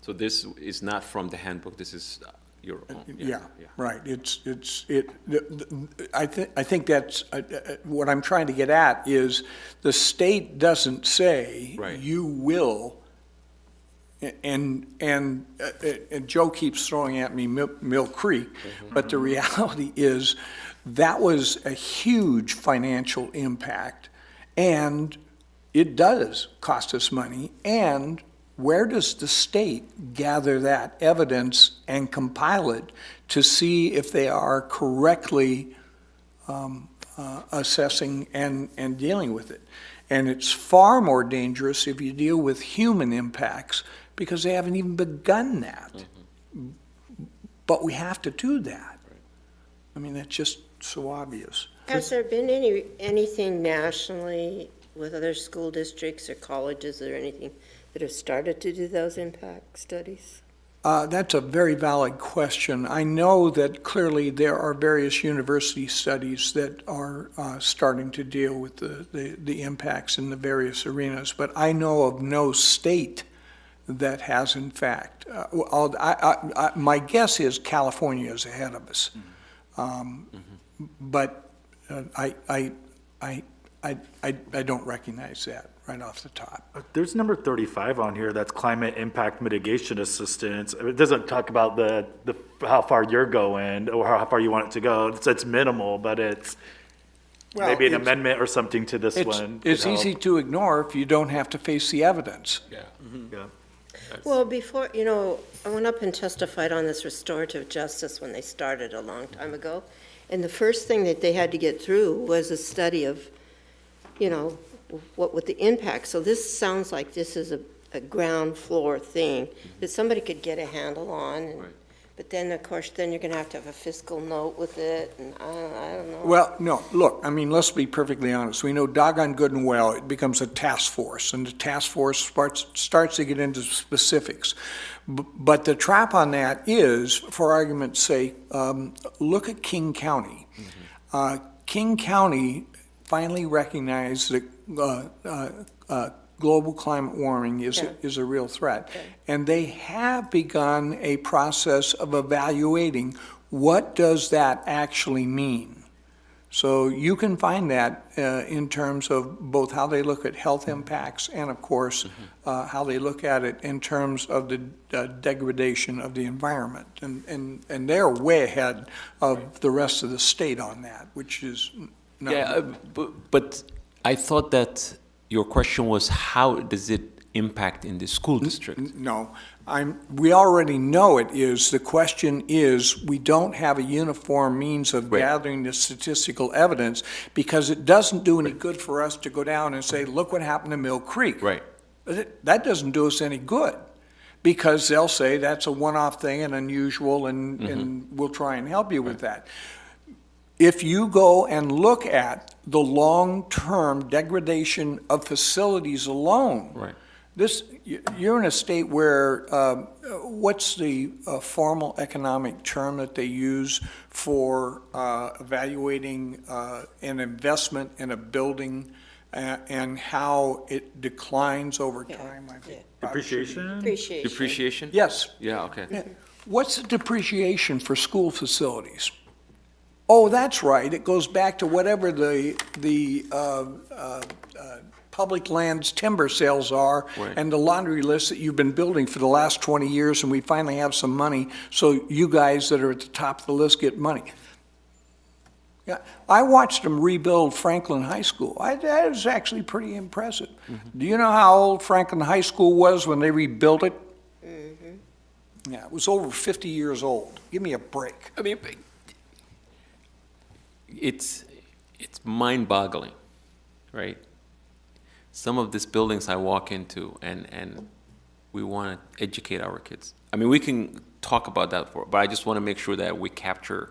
So this is not from the handbook, this is your own? Yeah, right. I think that's, what I'm trying to get at is the state doesn't say Right. you will, and Joe keeps throwing at me Mill Creek, but the reality is that was a huge financial impact, and it does cost us money, and where does the state gather that evidence and compile it to see if they are correctly assessing and dealing with it? And it's far more dangerous if you deal with human impacts because they haven't even begun that. But we have to do that. I mean, that's just so obvious. Has there been anything nationally with other school districts or colleges or anything that have started to do those impact studies? That's a very valid question. I know that clearly there are various university studies that are starting to deal with the impacts in the various arenas, but I know of no state that has in fact. My guess is California is ahead of us. But I don't recognize that right off the top. There's number 35 on here, that's climate impact mitigation assistance. It doesn't talk about the how far you're going or how far you want it to go. It's minimal, but it's Well, maybe an it's- amendment or something to this one. It's could easy help. to ignore if you don't have to face the evidence. Yeah. Yeah. Well, before, I went up and testified on this restorative justice when they started a long time ago. And the first thing that they had to get through was a study of, what would the impact. So this sounds like this is a ground floor thing that somebody could get a handle on and Right. But then, of course, then you're going to have a fiscal note with it, and I don't know. Well, no, look, I mean, let's be perfectly honest. We know doggone good and well it becomes a task force, and the task force starts to get into specifics. But the trap on that is, for argument's sake, look at King County. King County finally recognized that global climate warming is a real threat. And they have begun a process of evaluating what does that actually mean. So you can find that in terms of both how they look at health impacts and, of course, how they look at it in terms of the degradation of the environment. And they're way ahead of the rest of the state on that, which is not. Yeah, but I thought that your question was how does it impact in the school district? No, we already know it is. The question is, we don't have a uniform means of Right. gathering the statistical evidence because it doesn't do any good for us to go down and say, look what happened to Mill Creek. Right. That doesn't do us any good because they'll say that's a one-off thing and unusual and we'll try and help you with that. If you go and look at the long-term degradation of facilities alone, Right. you're in a state where, what's the formal economic term that they use for evaluating an investment in a building and how it declines over time? I think probably should be- Depreciation? Appreciation. Depreciation? Yes. Yeah, okay. What's the depreciation for school facilities? Oh, that's right, it goes back to whatever the public lands timber sales are Right. and the laundry list that you've been building for the last 20 years, and we finally have some money, so you guys that are at the top of the list get money. Yeah, I watched them rebuild Franklin High School. That was actually pretty impressive. Do you know how old Franklin High School was when they rebuilt it? Yeah, it was over 50 years old. Give me a break. I mean, it's mind-boggling, right? Some of these buildings I walk into and we want to educate our kids. I mean, we can talk about that, but I just want to make sure that we capture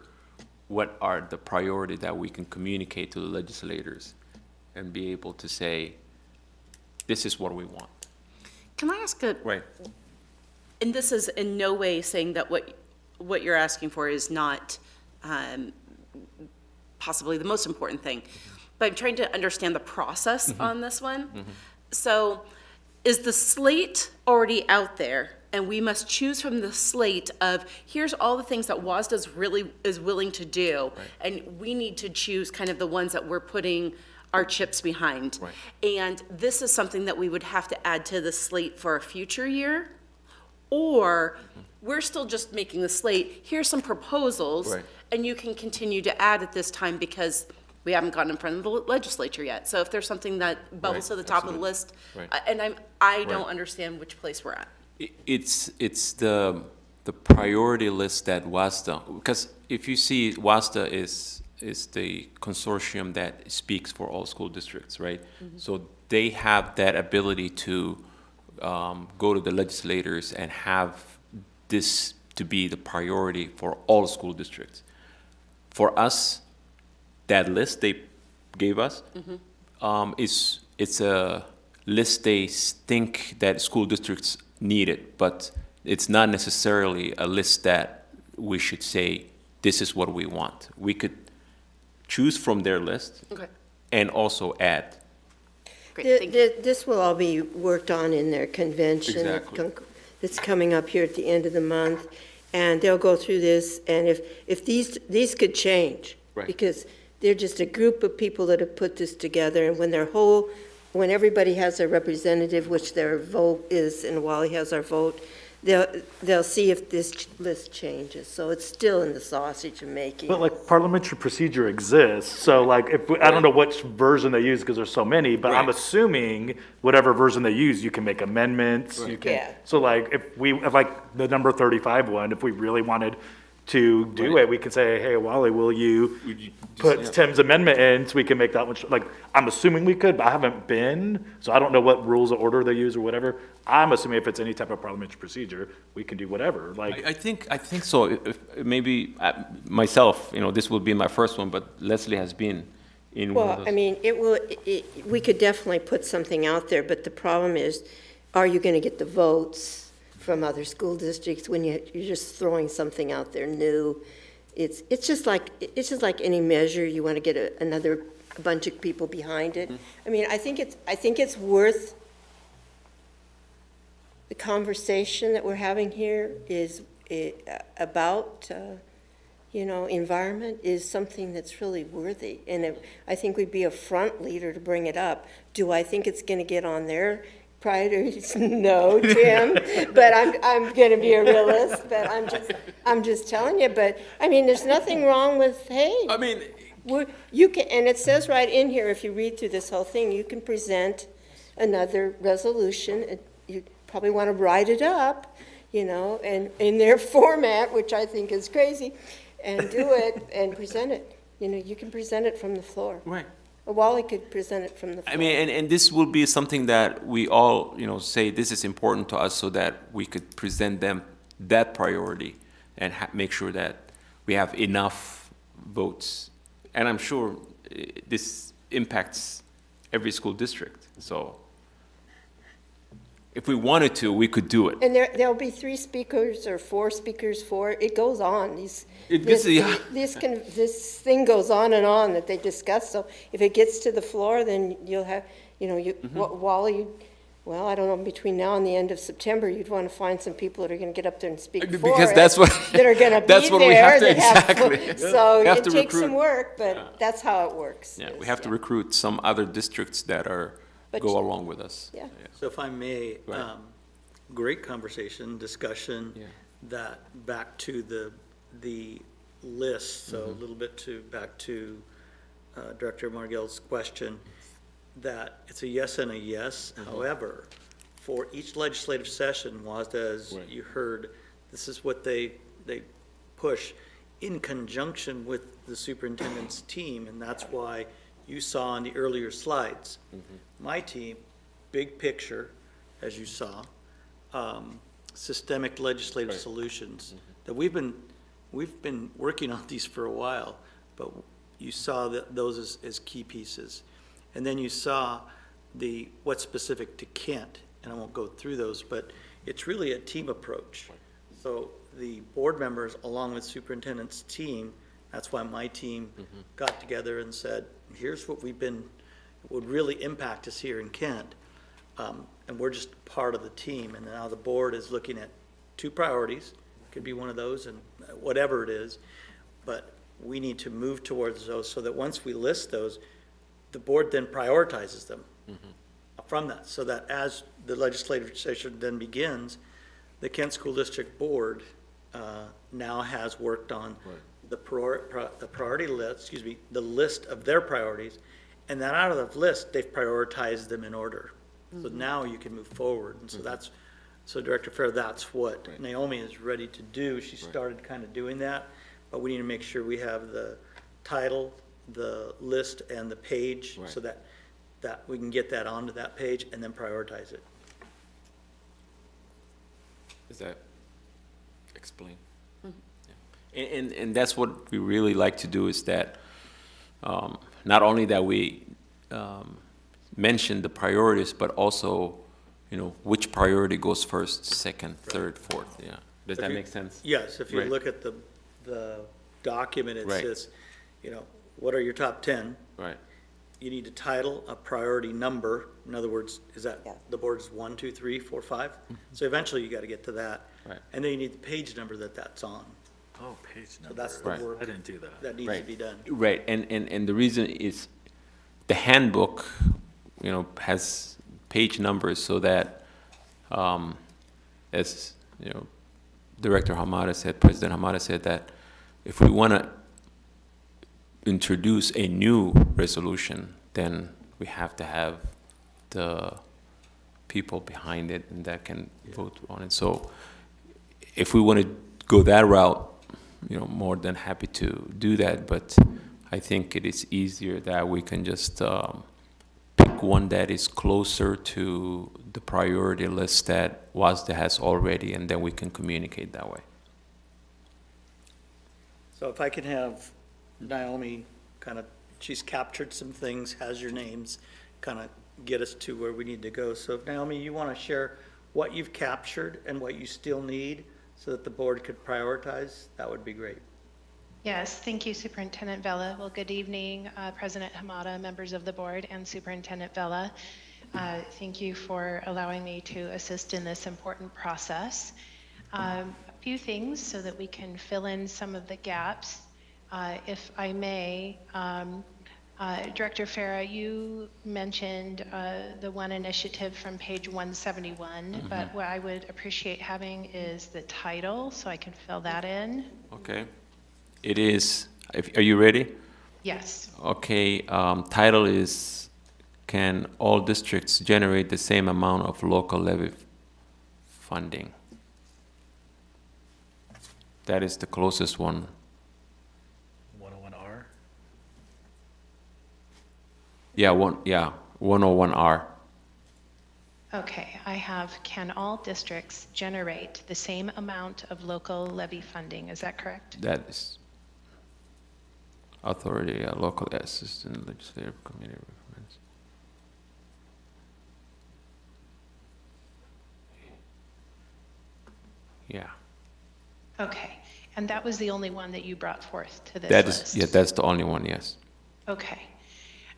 what are the priorities that we can communicate to the legislators and be able to say, this is what we want. Can I ask a, Right. and this is in no way saying that what you're asking for is not possibly the most important thing, but I'm trying to understand the process on this one. So is the slate already out there, and we must choose from the slate of, here's all the things that WASDA is willing to do, and we need to choose kind of the ones that we're putting our chips behind. Right. And this is something that we would have to add to the slate for a future year? Or we're still just making the slate, here's some proposals, Right. and you can continue to add at this time because we haven't gotten in front of the legislature yet. So if there's something that bubbles Right, to the top of the absolutely. list, Right. and I don't Right. understand which place we're at. It's the priority list that WASDA, because if you see, WASDA is the consortium that speaks for all school districts, right? So they have that ability to go to the legislators and have this to be the priority for all school districts. For us, that list they gave us it's a list they think that school districts need it, but it's not necessarily a list that we should say, this is what we want. We could choose from their list Okay, and also add. great, thank you. This will all be worked on in their convention. Exactly. That's coming up here at the end of the month, and they'll go through this, and if these could change. Right. Because they're just a group of people that have put this together, and when everybody has a representative, which their vote is, and Wally has our vote, they'll see if this list changes. So it's still in the sausage of making. But like parliamentary procedure exists, so like I don't know which version they use because there's so many, but I'm Right. assuming whatever version they use, you can make amendments, you can. Yeah. So like if like the number 35 one, if we really wanted to do it, we can say, hey, Wally, will you put yeah. Tim's amendment in so we can make that one, like, I'm assuming we could, but I haven't been, so I don't know what rules of order they use or whatever. I'm assuming if it's any type of parliamentary procedure, we can do whatever, like, I think so. If maybe myself, this will be my first one, but Leslie has been in one of Well, those. I mean, we could definitely put something out there, but the problem is, are you gonna get the votes from other school districts when you're just throwing something out there new? It's just like any measure, you wanna get another bunch of people behind it. I mean, I think it's worth the conversation that we're having here is about, environment is something that's really worthy. And I think we'd be a front leader to bring it up. Do I think it's going to get on their priorities? No, Tim, but I'm going to be a realist, but I'm just telling you. But, I mean, there's nothing wrong with, hey. I mean, You can, and it says right in here, if you read through this whole thing, you can present another resolution. You probably want to write it up, and in their format, which I think is crazy, and do it and present it. You can present it from the floor. right. Or Wally could present it from the floor. I mean, and this will be something that we all, say this is important to us so that we could present them that priority and make sure that we have enough votes. And I'm sure this impacts every school district. So if we wanted to, we could do it. And there'll be 3 speakers or 4 speakers for it. It goes on. This thing goes on and on that they discuss. So if it gets to the floor, then you'll have, Wally, well, I don't know, between now and the end of September, you'd want to find some people that are going to get up there and speak for Because it, that's what that are going to be that's what we there. have to that have- exactly. So We have it to takes some recruit. work, but that's how it works. Yeah, is, we have to recruit some other districts that But go you- along with us. Yeah. So if I may, Right. great conversation, discussion, Yeah. that back to the list, so a little bit back to Director Margell's question, that it's a yes and a yes. However, for each legislative session, WASDA, as Right. you heard, this is what they push in conjunction with the superintendent's team, and that's why you saw on the earlier slides. My team, big picture, as you saw, systemic legislative Right. solutions, that we've been working on these for a while, but you saw those as key pieces. And then you saw what's specific to Kent, and I won't go through those, but it's really a team approach. So the board members, along with superintendent's team, that's why my team got together and said, here's what would really impact us here in Kent. And we're just part of the team, and now the board is looking at 2 priorities, could be one of those, and whatever it is, but we need to move towards those so that once we list those, the board then prioritizes them from that, so that as the legislative session then begins, the Kent School District Board now has worked on the priority list, the list of their priorities, and then out of the list, they've prioritized them in order. So now you can move forward, and so Director Fair, that's what Naomi is ready to do. She started kind of doing that, but we need to make sure we have the title, the list, and the page, so that we can get that onto that page and then prioritize it. Does that explain? Yeah. And that's what we really like to do is that, not only that we mention the priorities, but also, which priority goes first, second, third, fourth, yeah. Does that make sense? Yes, if you Right. look at the document, it Right. says, what are your top 10? Right. You need a title, a priority number. In other words, is that Yeah. the board's 1, 2, 3, 4, 5? So eventually you got to get to that. Right. And then you need the page number that's on. oh, page number. that's the Right. work I didn't do that. that needs to Right. be done. Right, and the reason is the handbook, has page numbers so that, as, Director Hamada said, President Hamada said that if we want to introduce a new resolution, then we have to have the people behind it and that can vote on it. So if we want to go that route, more than happy to do that, but I think it is easier that we can just pick one that is closer to the priority list that WASDA has already, and then we can communicate that way. So if I can have Naomi kind of, she's captured some things, has your names, kind of get us to where we need to go. So if Naomi, you want to share what you've captured and what you still need so that the board could prioritize, that would be great. Yes, thank you, Superintendent Vela. Well, good evening, President Hamada, members of the board, and Superintendent Vela. Thank you for allowing me to assist in this important process. A few things so that we can fill in some of the gaps. If I may, Director Farah, you mentioned the one initiative from page 171, but what I would appreciate having is the title so I can fill that in. Okay. It is, are you ready? Yes. Okay, title is, can all districts generate the same amount of local levy funding? That is the closest one. 101R? Yeah, 101R. Okay, I have, can all districts generate the same amount of local levy funding? Is that correct? That is authority, local assistant, legislative committee recommends. Yeah, Okay, and that was the only one that you brought forth to this that list? is, yeah, that's the only one, yes. Okay.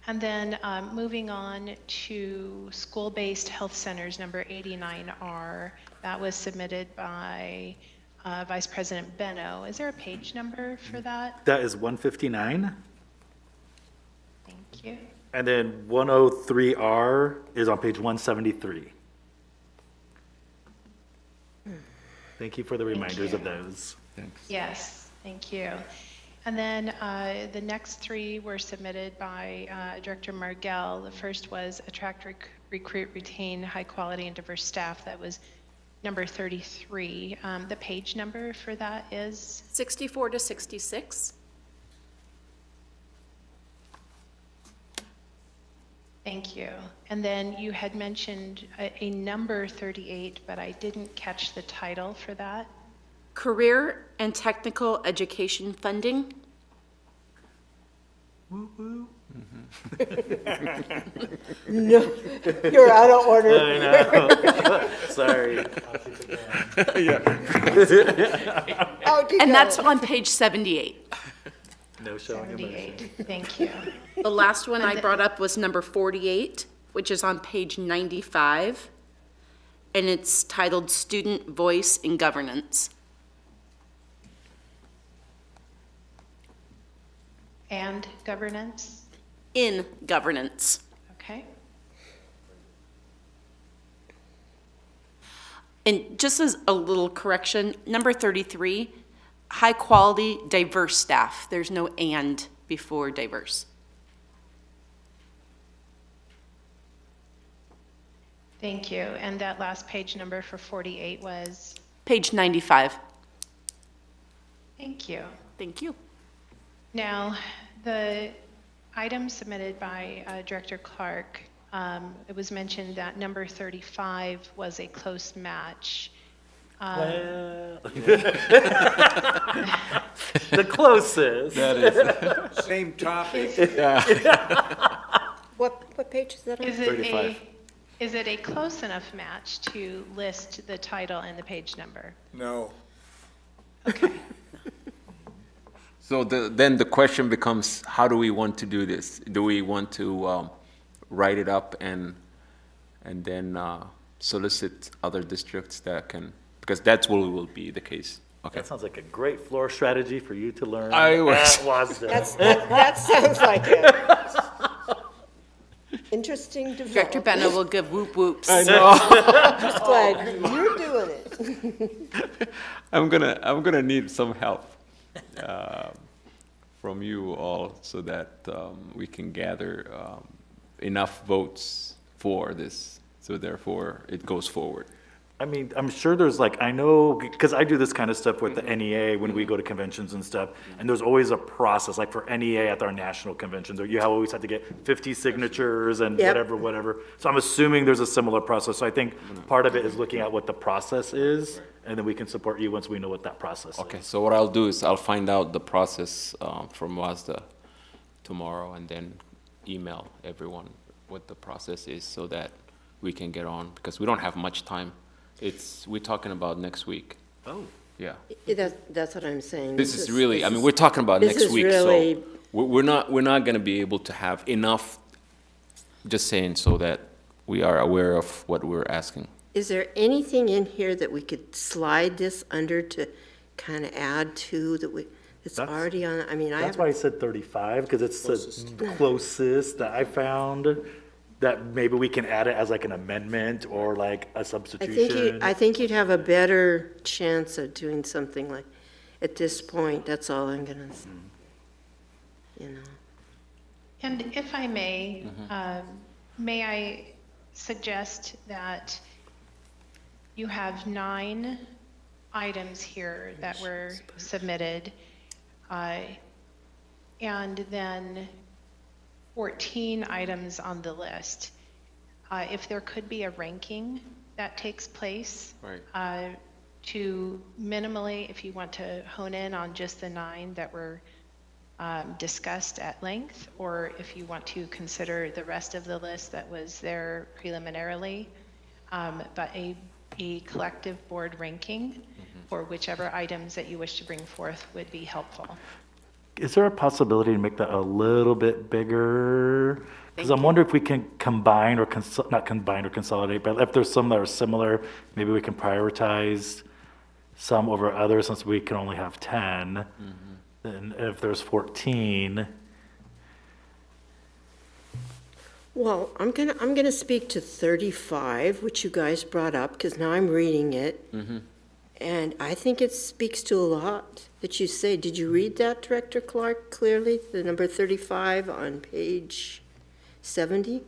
And then moving on to school-based health centers, number 89R, that was submitted by Vice President Benno. Is there a page number for that? That is 159. Thank you. And then 103R is on page 173. Thank you for the reminders of those. Yes, thank you. And then the next three were submitted by Director Margell. The first was attract, recruit, retain high quality and diverse staff. That was number 33. The page number for that is? 64 to 66. Thank you. And then you had mentioned a number 38, but I didn't catch the title for that. Career and technical education funding. No, you're out of order. I know. Sorry. Oh, keep And that's going. on page 78. No showing emotion. 78, thank you. The last one I brought up was number 48, which is on page 95. And it's titled Student Voice in Governance. And governance, In governance. okay? And just as a little correction, number 33, high quality, diverse staff. There's no and before diverse. Thank you. And that last page number for 48 was? Page 95. Thank you. Thank you. Now, the item submitted by Director Clark, it was mentioned that number 35 was a close match. Well, the closest. Same topic. What page is that on? Is it a close enough match to list the title and the page number? No. Okay. So then the question becomes, how do we want to do this? Do we want to write it up and then solicit other districts that can, because that's what will be the case. Okay. That sounds like a great floor strategy for you to learn I was- at WASDA. That sounds like it. Interesting Director development. Benno will give whoop whoops. Just glad you're doing it. I'm gonna need some help from you all so that we can gather enough votes for this, so therefore it goes forward. I mean, I'm sure there's like, I know, because I do this kind of stuff with the NEA when we go to conventions and stuff, and there's always a process, like for NEA at our national conventions, or you always have to get 50 signatures and Yep. whatever. So I'm assuming there's a similar process. So I think part of it is looking at what the process is, and then we can support you once we know what that process is. Okay, so what I'll do is I'll find out the process from WASDA tomorrow and then email everyone what the process is so that we can get on, because we don't have much time. We're talking about next week. Oh. Yeah. That's what I'm saying. This is really, I mean, we're talking about this next is week, really- so we're not gonna be able to have enough, just saying so that we are aware of what we're asking. Is there anything in here that we could slide this under to kind of add to it's That's- already on, I mean, I That's have, why I said 35, because it's the closest that I found, that maybe we can add it as like an amendment or like a substitution. I think you'd have a better chance of doing something like, at this point, that's all I'm gonna, you know. And if I may I suggest that you have 9 items here that were submitted, and then 14 items on the list. If there could be a ranking that takes place. Right. To minimally, if you want to hone in on just the 9 that were discussed at length, or if you want to consider the rest of the list that was there preliminarily, but a collective board ranking for whichever items that you wish to bring forth would be helpful. Is there a possibility to make that a little bit bigger? Because I'm wondering if we can combine or not combine or consolidate, but if there's some that are similar, maybe we can prioritize some over others since we can only have 10. And if there's 14, Well, I'm gonna speak to 35, which you guys brought up, because now I'm reading it. And I think it speaks to a lot that you say. Did you read that, Director Clark, clearly? The number 35 on page 70?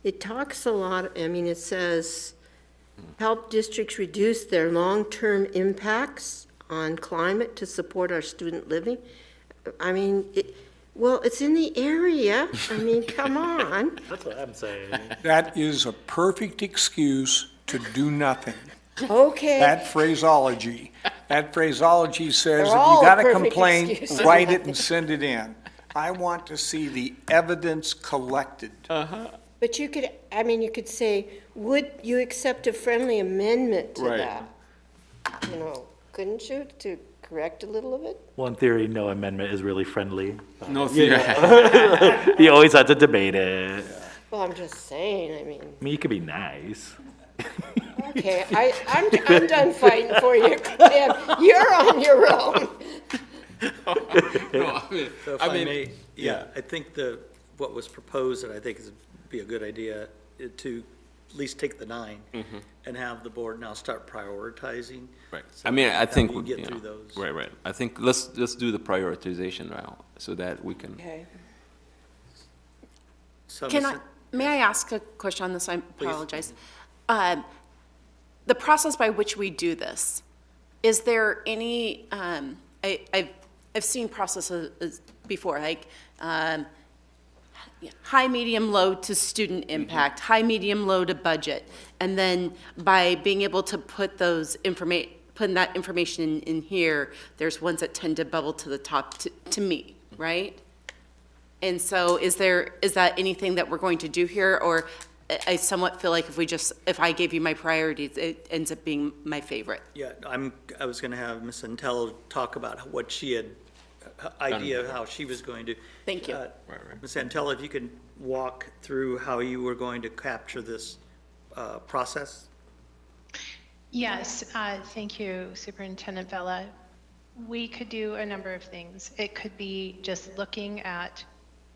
It talks a lot, I mean, it says, help districts reduce their long-term impacts on climate to support our student living. I mean, it's in the area. I mean, come on. that's what I'm saying. That is a perfect excuse to do nothing. Okay. That phraseology says They're if all you got a perfect complaint, excuses. write it and send it in. I want to see the evidence collected. But you could say, would you accept a friendly amendment to Right. that? You know, couldn't you, to correct a little of it? One theory, no amendment is really friendly. No, You always have to debate it. Well, I'm just saying, I mean, I mean, you could be nice. okay, I'm done fighting for you, Tim. You're on your own. No, So if I may, yeah, I think what was proposed, and I think is be a good idea, to at least take the 9 and have the board now start prioritizing. Right. So I mean, I that think, we get you through know, those. right. I think let's do the prioritization now so that we can. Okay. So, May I ask a question on this? I apologize. The process by which we do this, is there any, I've seen processes before, like high, medium, low to student impact, high, medium, low to budget. And then by being able to put putting that information in here, there's ones that tend to bubble to the top to me, right? And so is that anything that we're going to do here? Or I somewhat feel like if I gave you my priorities, it ends up being my favorite. Yeah, I was going to have Ms. Antello talk about what she had, idea of how she was going to. Thank you. Ms. Antello, if you can walk through how you were going to capture this process? Yes, thank you, Superintendent Vela. We could do a number of things. It could be just looking at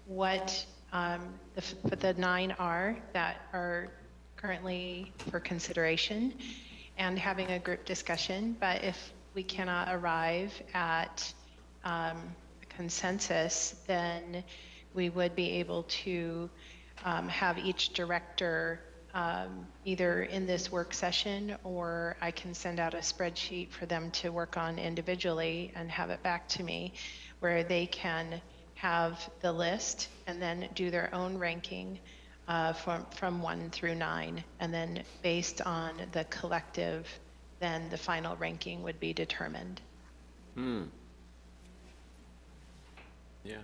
what the 9 are that are currently for consideration and having a group discussion. But if we cannot arrive at a consensus, then we would be able to have each director either in this work session, or I can send out a spreadsheet for them to work on individually and have it back to me, where they can have the list and then do their own ranking from 1 through 9. And then based on the collective, then the final ranking would be determined. Yeah,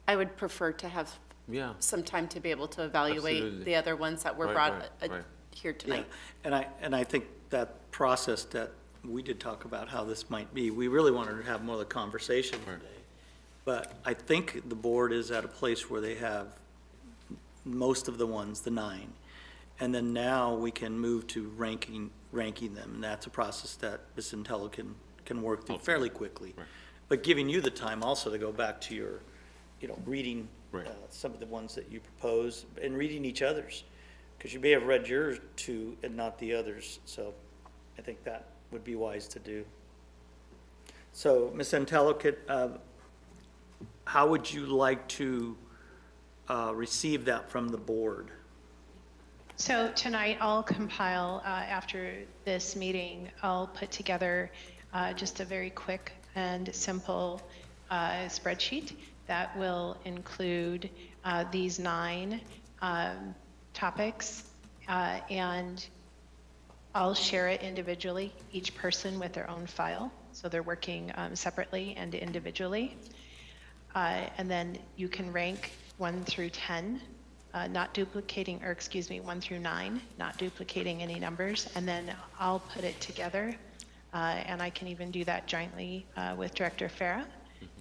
I would prefer to have yeah. some time to be able to evaluate Absolutely. the other ones that were Right, brought right. here Yeah, tonight. and I think that process that we did talk about how this might be, we really wanted to have more of the conversation Right. today. But I think the board is at a place where they have most of the ones, the 9. And then now we can move to ranking them, and that's a process that Ms. Intello can work through fairly quickly. Right. But giving you the time also to go back to your, reading Right. some of the ones that you propose and reading each other's. Because you may have read yours too and not the others, so I think that would be wise to do. So, Ms. Intello, how would you like to receive that from the board? So tonight I'll compile, after this meeting, I'll put together just a very quick and simple spreadsheet that will include these 9 topics, and I'll share it individually, each person with their own file. So they're working separately and individually. And then you can rank 1 through 10, not duplicating, or excuse me, 1 through 9, not duplicating any numbers. And then I'll put it together, and I can even do that jointly with Director Farah,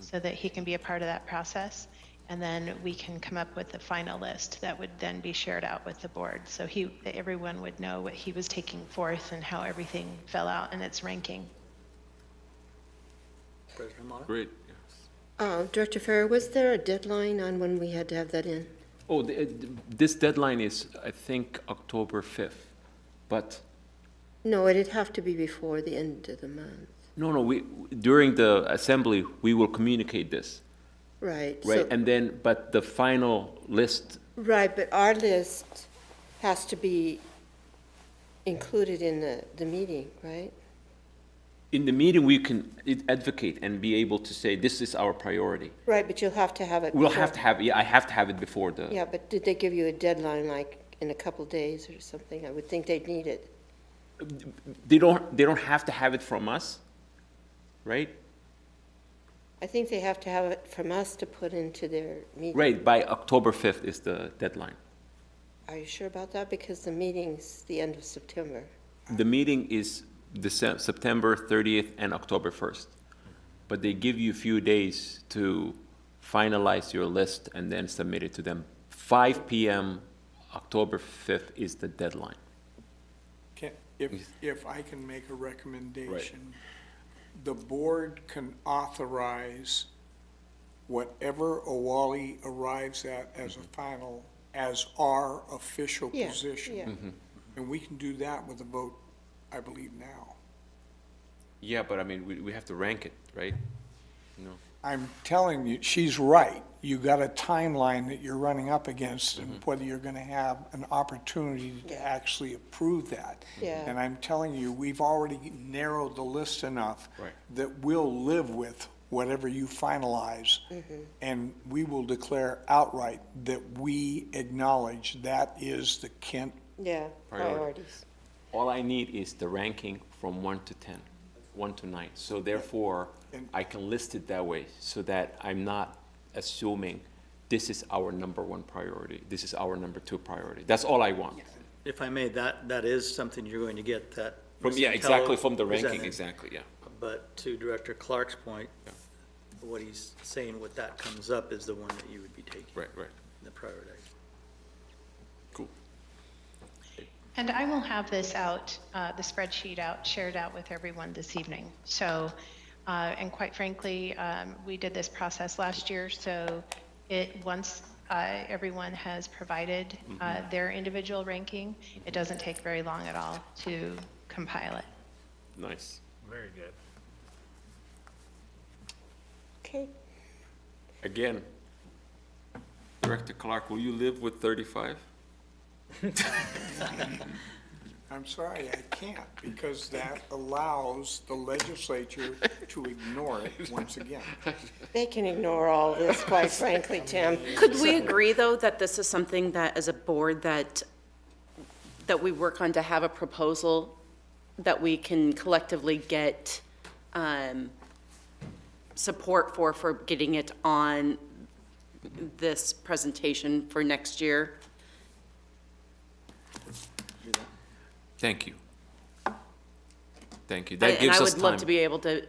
so that he can be a part of that process. And then we can come up with the final list that would then be shared out with the board. So everyone would know what he was taking forth and how everything fell out in its ranking. President Amata? Great. Director Farrer, was there a deadline on when we had to have that in? Oh, this deadline is, I think, October 5th, but, No, it'd have to be before the end of the month. no, during the assembly, we will communicate this, Right. right? so- And then, but the final list, Right, but our list has to be included in the meeting, right? in the meeting, we can advocate and be able to say, this is our priority. Right, but you'll have to have it. We'll before- have to have, yeah, I have to have it before the, Yeah, but did they give you a deadline, like in a couple days or something? I would think they'd need it. they don't have to have it from us, right? I think they have to have it from us to put into their meeting. Right, by October 5th is the deadline. Are you sure about that? Because the meeting's the end of September. The meeting is September 30th and October 1st. But they give you a few days to finalize your list and then submit it to them. 5 PM, October 5th is the deadline. If I can make a recommendation, the board can authorize whatever Owali arrives at as a final, as our official Yeah, position. yeah. And we can do that with a vote, I believe, now. Yeah, but I mean, we have to rank it, right? You know, I'm telling you, she's right. You got a timeline that you're running up against, and whether you're gonna have an opportunity to actually approve that. Yeah. And I'm telling you, we've already narrowed the list enough Right. that we'll live with whatever you finalize. And we will declare outright that we acknowledge that is the Kent. Yeah, Priority. priorities. all I need is the ranking from 1 to 10, 1 to 9. So therefore, And- I can list it that way so that I'm not assuming this is our number 1 priority, this is our number 2 priority. That's all I want. If I may, that is something you're going to get that. From, Ms. yeah, Intello exactly, from the ranking, presented. exactly, yeah. But to Director Clark's point, Yeah. what he's saying, what that comes up is the one that you would be taking, Right, right. the prioritize. Cool. And I will have this out, the spreadsheet out, shared out with everyone this evening. So, and quite frankly, we did this process last year, so once everyone has provided their individual ranking, it doesn't take very long at all to compile it. Nice. Very good. Okay. Again, Director Clark, will you live with 35? I'm sorry, I can't, because that allows the legislature to ignore it once again. They can ignore all this, quite frankly, Tim. Could we agree, though, that this is something that, as a board, that we work on to have a proposal that we can collectively get support for getting it on this presentation for next year? Thank you. Thank you. That gives us time. And I would love to be able to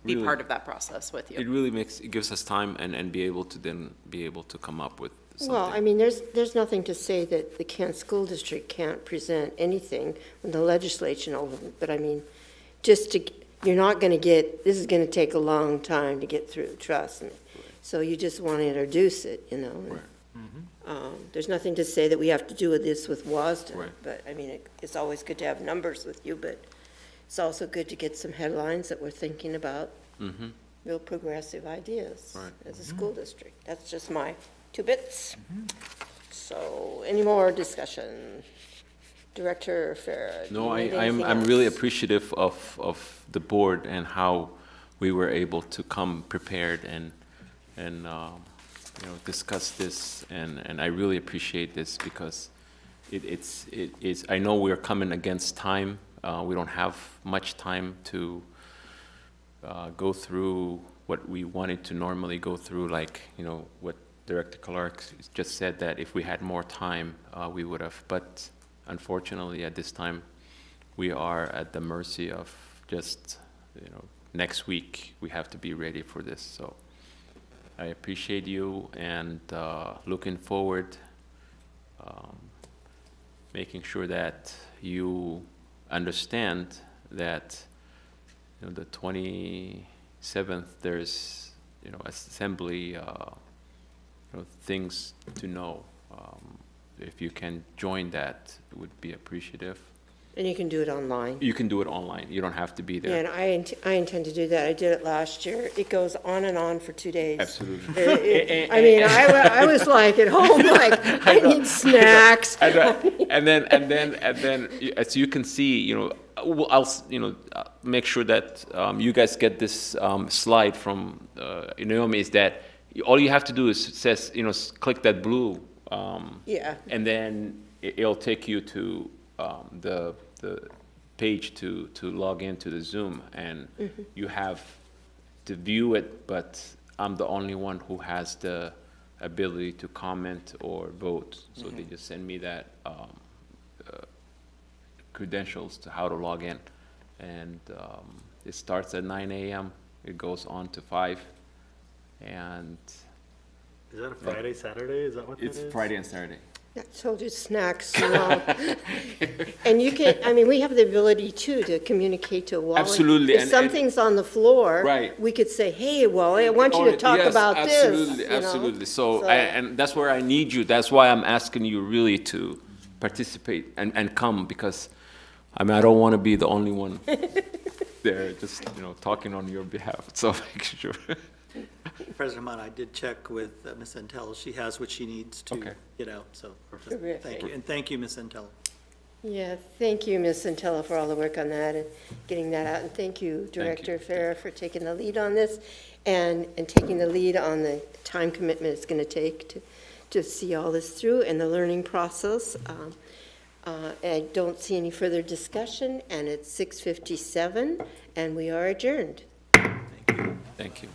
be Really. part of that process with It you. really it gives us time and be able to then be able to come up with something. Well, I mean, there's nothing to say that the Kent School District can't present anything when the legislation opens, but I mean, you're not gonna get, this is gonna take a long time to get through, trust me. So you just wanna introduce it, you know? Right. There's nothing to say that we have to do this with WASDA, Right. but, I mean, it's always good to have numbers with you, but it's also good to get some headlines that we're thinking about, real progressive ideas Right. as a school district. That's just my 2 bits. So, any more discussion? Director Farah? do No, you need anything I'm really else? appreciative of the board and how we were able to come prepared and you know, discuss this, and I really appreciate this because it's, I know we're coming against time. We don't have much time to go through what we wanted to normally go through, like, you know, what Director Clark just said, that if we had more time, we would have. But unfortunately, at this time, we are at the mercy of just, you know, next week, we have to be ready for this. So I appreciate you and looking forward, making sure that you understand that, you know, the 27th, there's, you know, assembly, you know, things to know. If you can join that, it would be appreciative. And you can do it online. You can do it online. You don't have to be Yeah, there. and I intend to do that. I did it last year. It goes on and on for 2 days. Absolutely. I mean, I was like at home, like, I need snacks. And then, as you can see, you know, I'll, you know, make sure that you guys get this slide from Naomi, is that all you have to do is, it says, you know, click that blue, Yeah. and then it'll take you to the page to log into the Zoom, and you have to view it, but I'm the only one who has the ability to comment or vote. So they just send me that credentials to how to log in. And it starts at 9 a.m. It goes on to 5. And Is that a Friday, Saturday? Is that what that is? it's Friday and Saturday. I told you snacks, you know. And you can, I mean, we have the ability too to communicate to Wally. Absolutely, If and- something's on the floor. Right. We could say, hey, Wally, I want you to talk Yes, about this. absolutely, you know? absolutely. So, and that's where I need you. That's why I'm asking you really to participate and come, because, I mean, I don't want to be the only one there just, you know, talking on your behalf. So make sure. President Hamada, I did check with Ms. Entell. She has what she needs to Okay. get out, so just Terrific. thank you. And thank you, Ms. Entell. Yeah, thank you, Ms. Centella, for all the work on that and getting that out. And thank you, Director Farah, for taking the lead on this and taking the lead on the time commitment it's going to take to see all this through and the learning process. I don't see any further discussion, and it's 6:57, and we are adjourned. Thank you.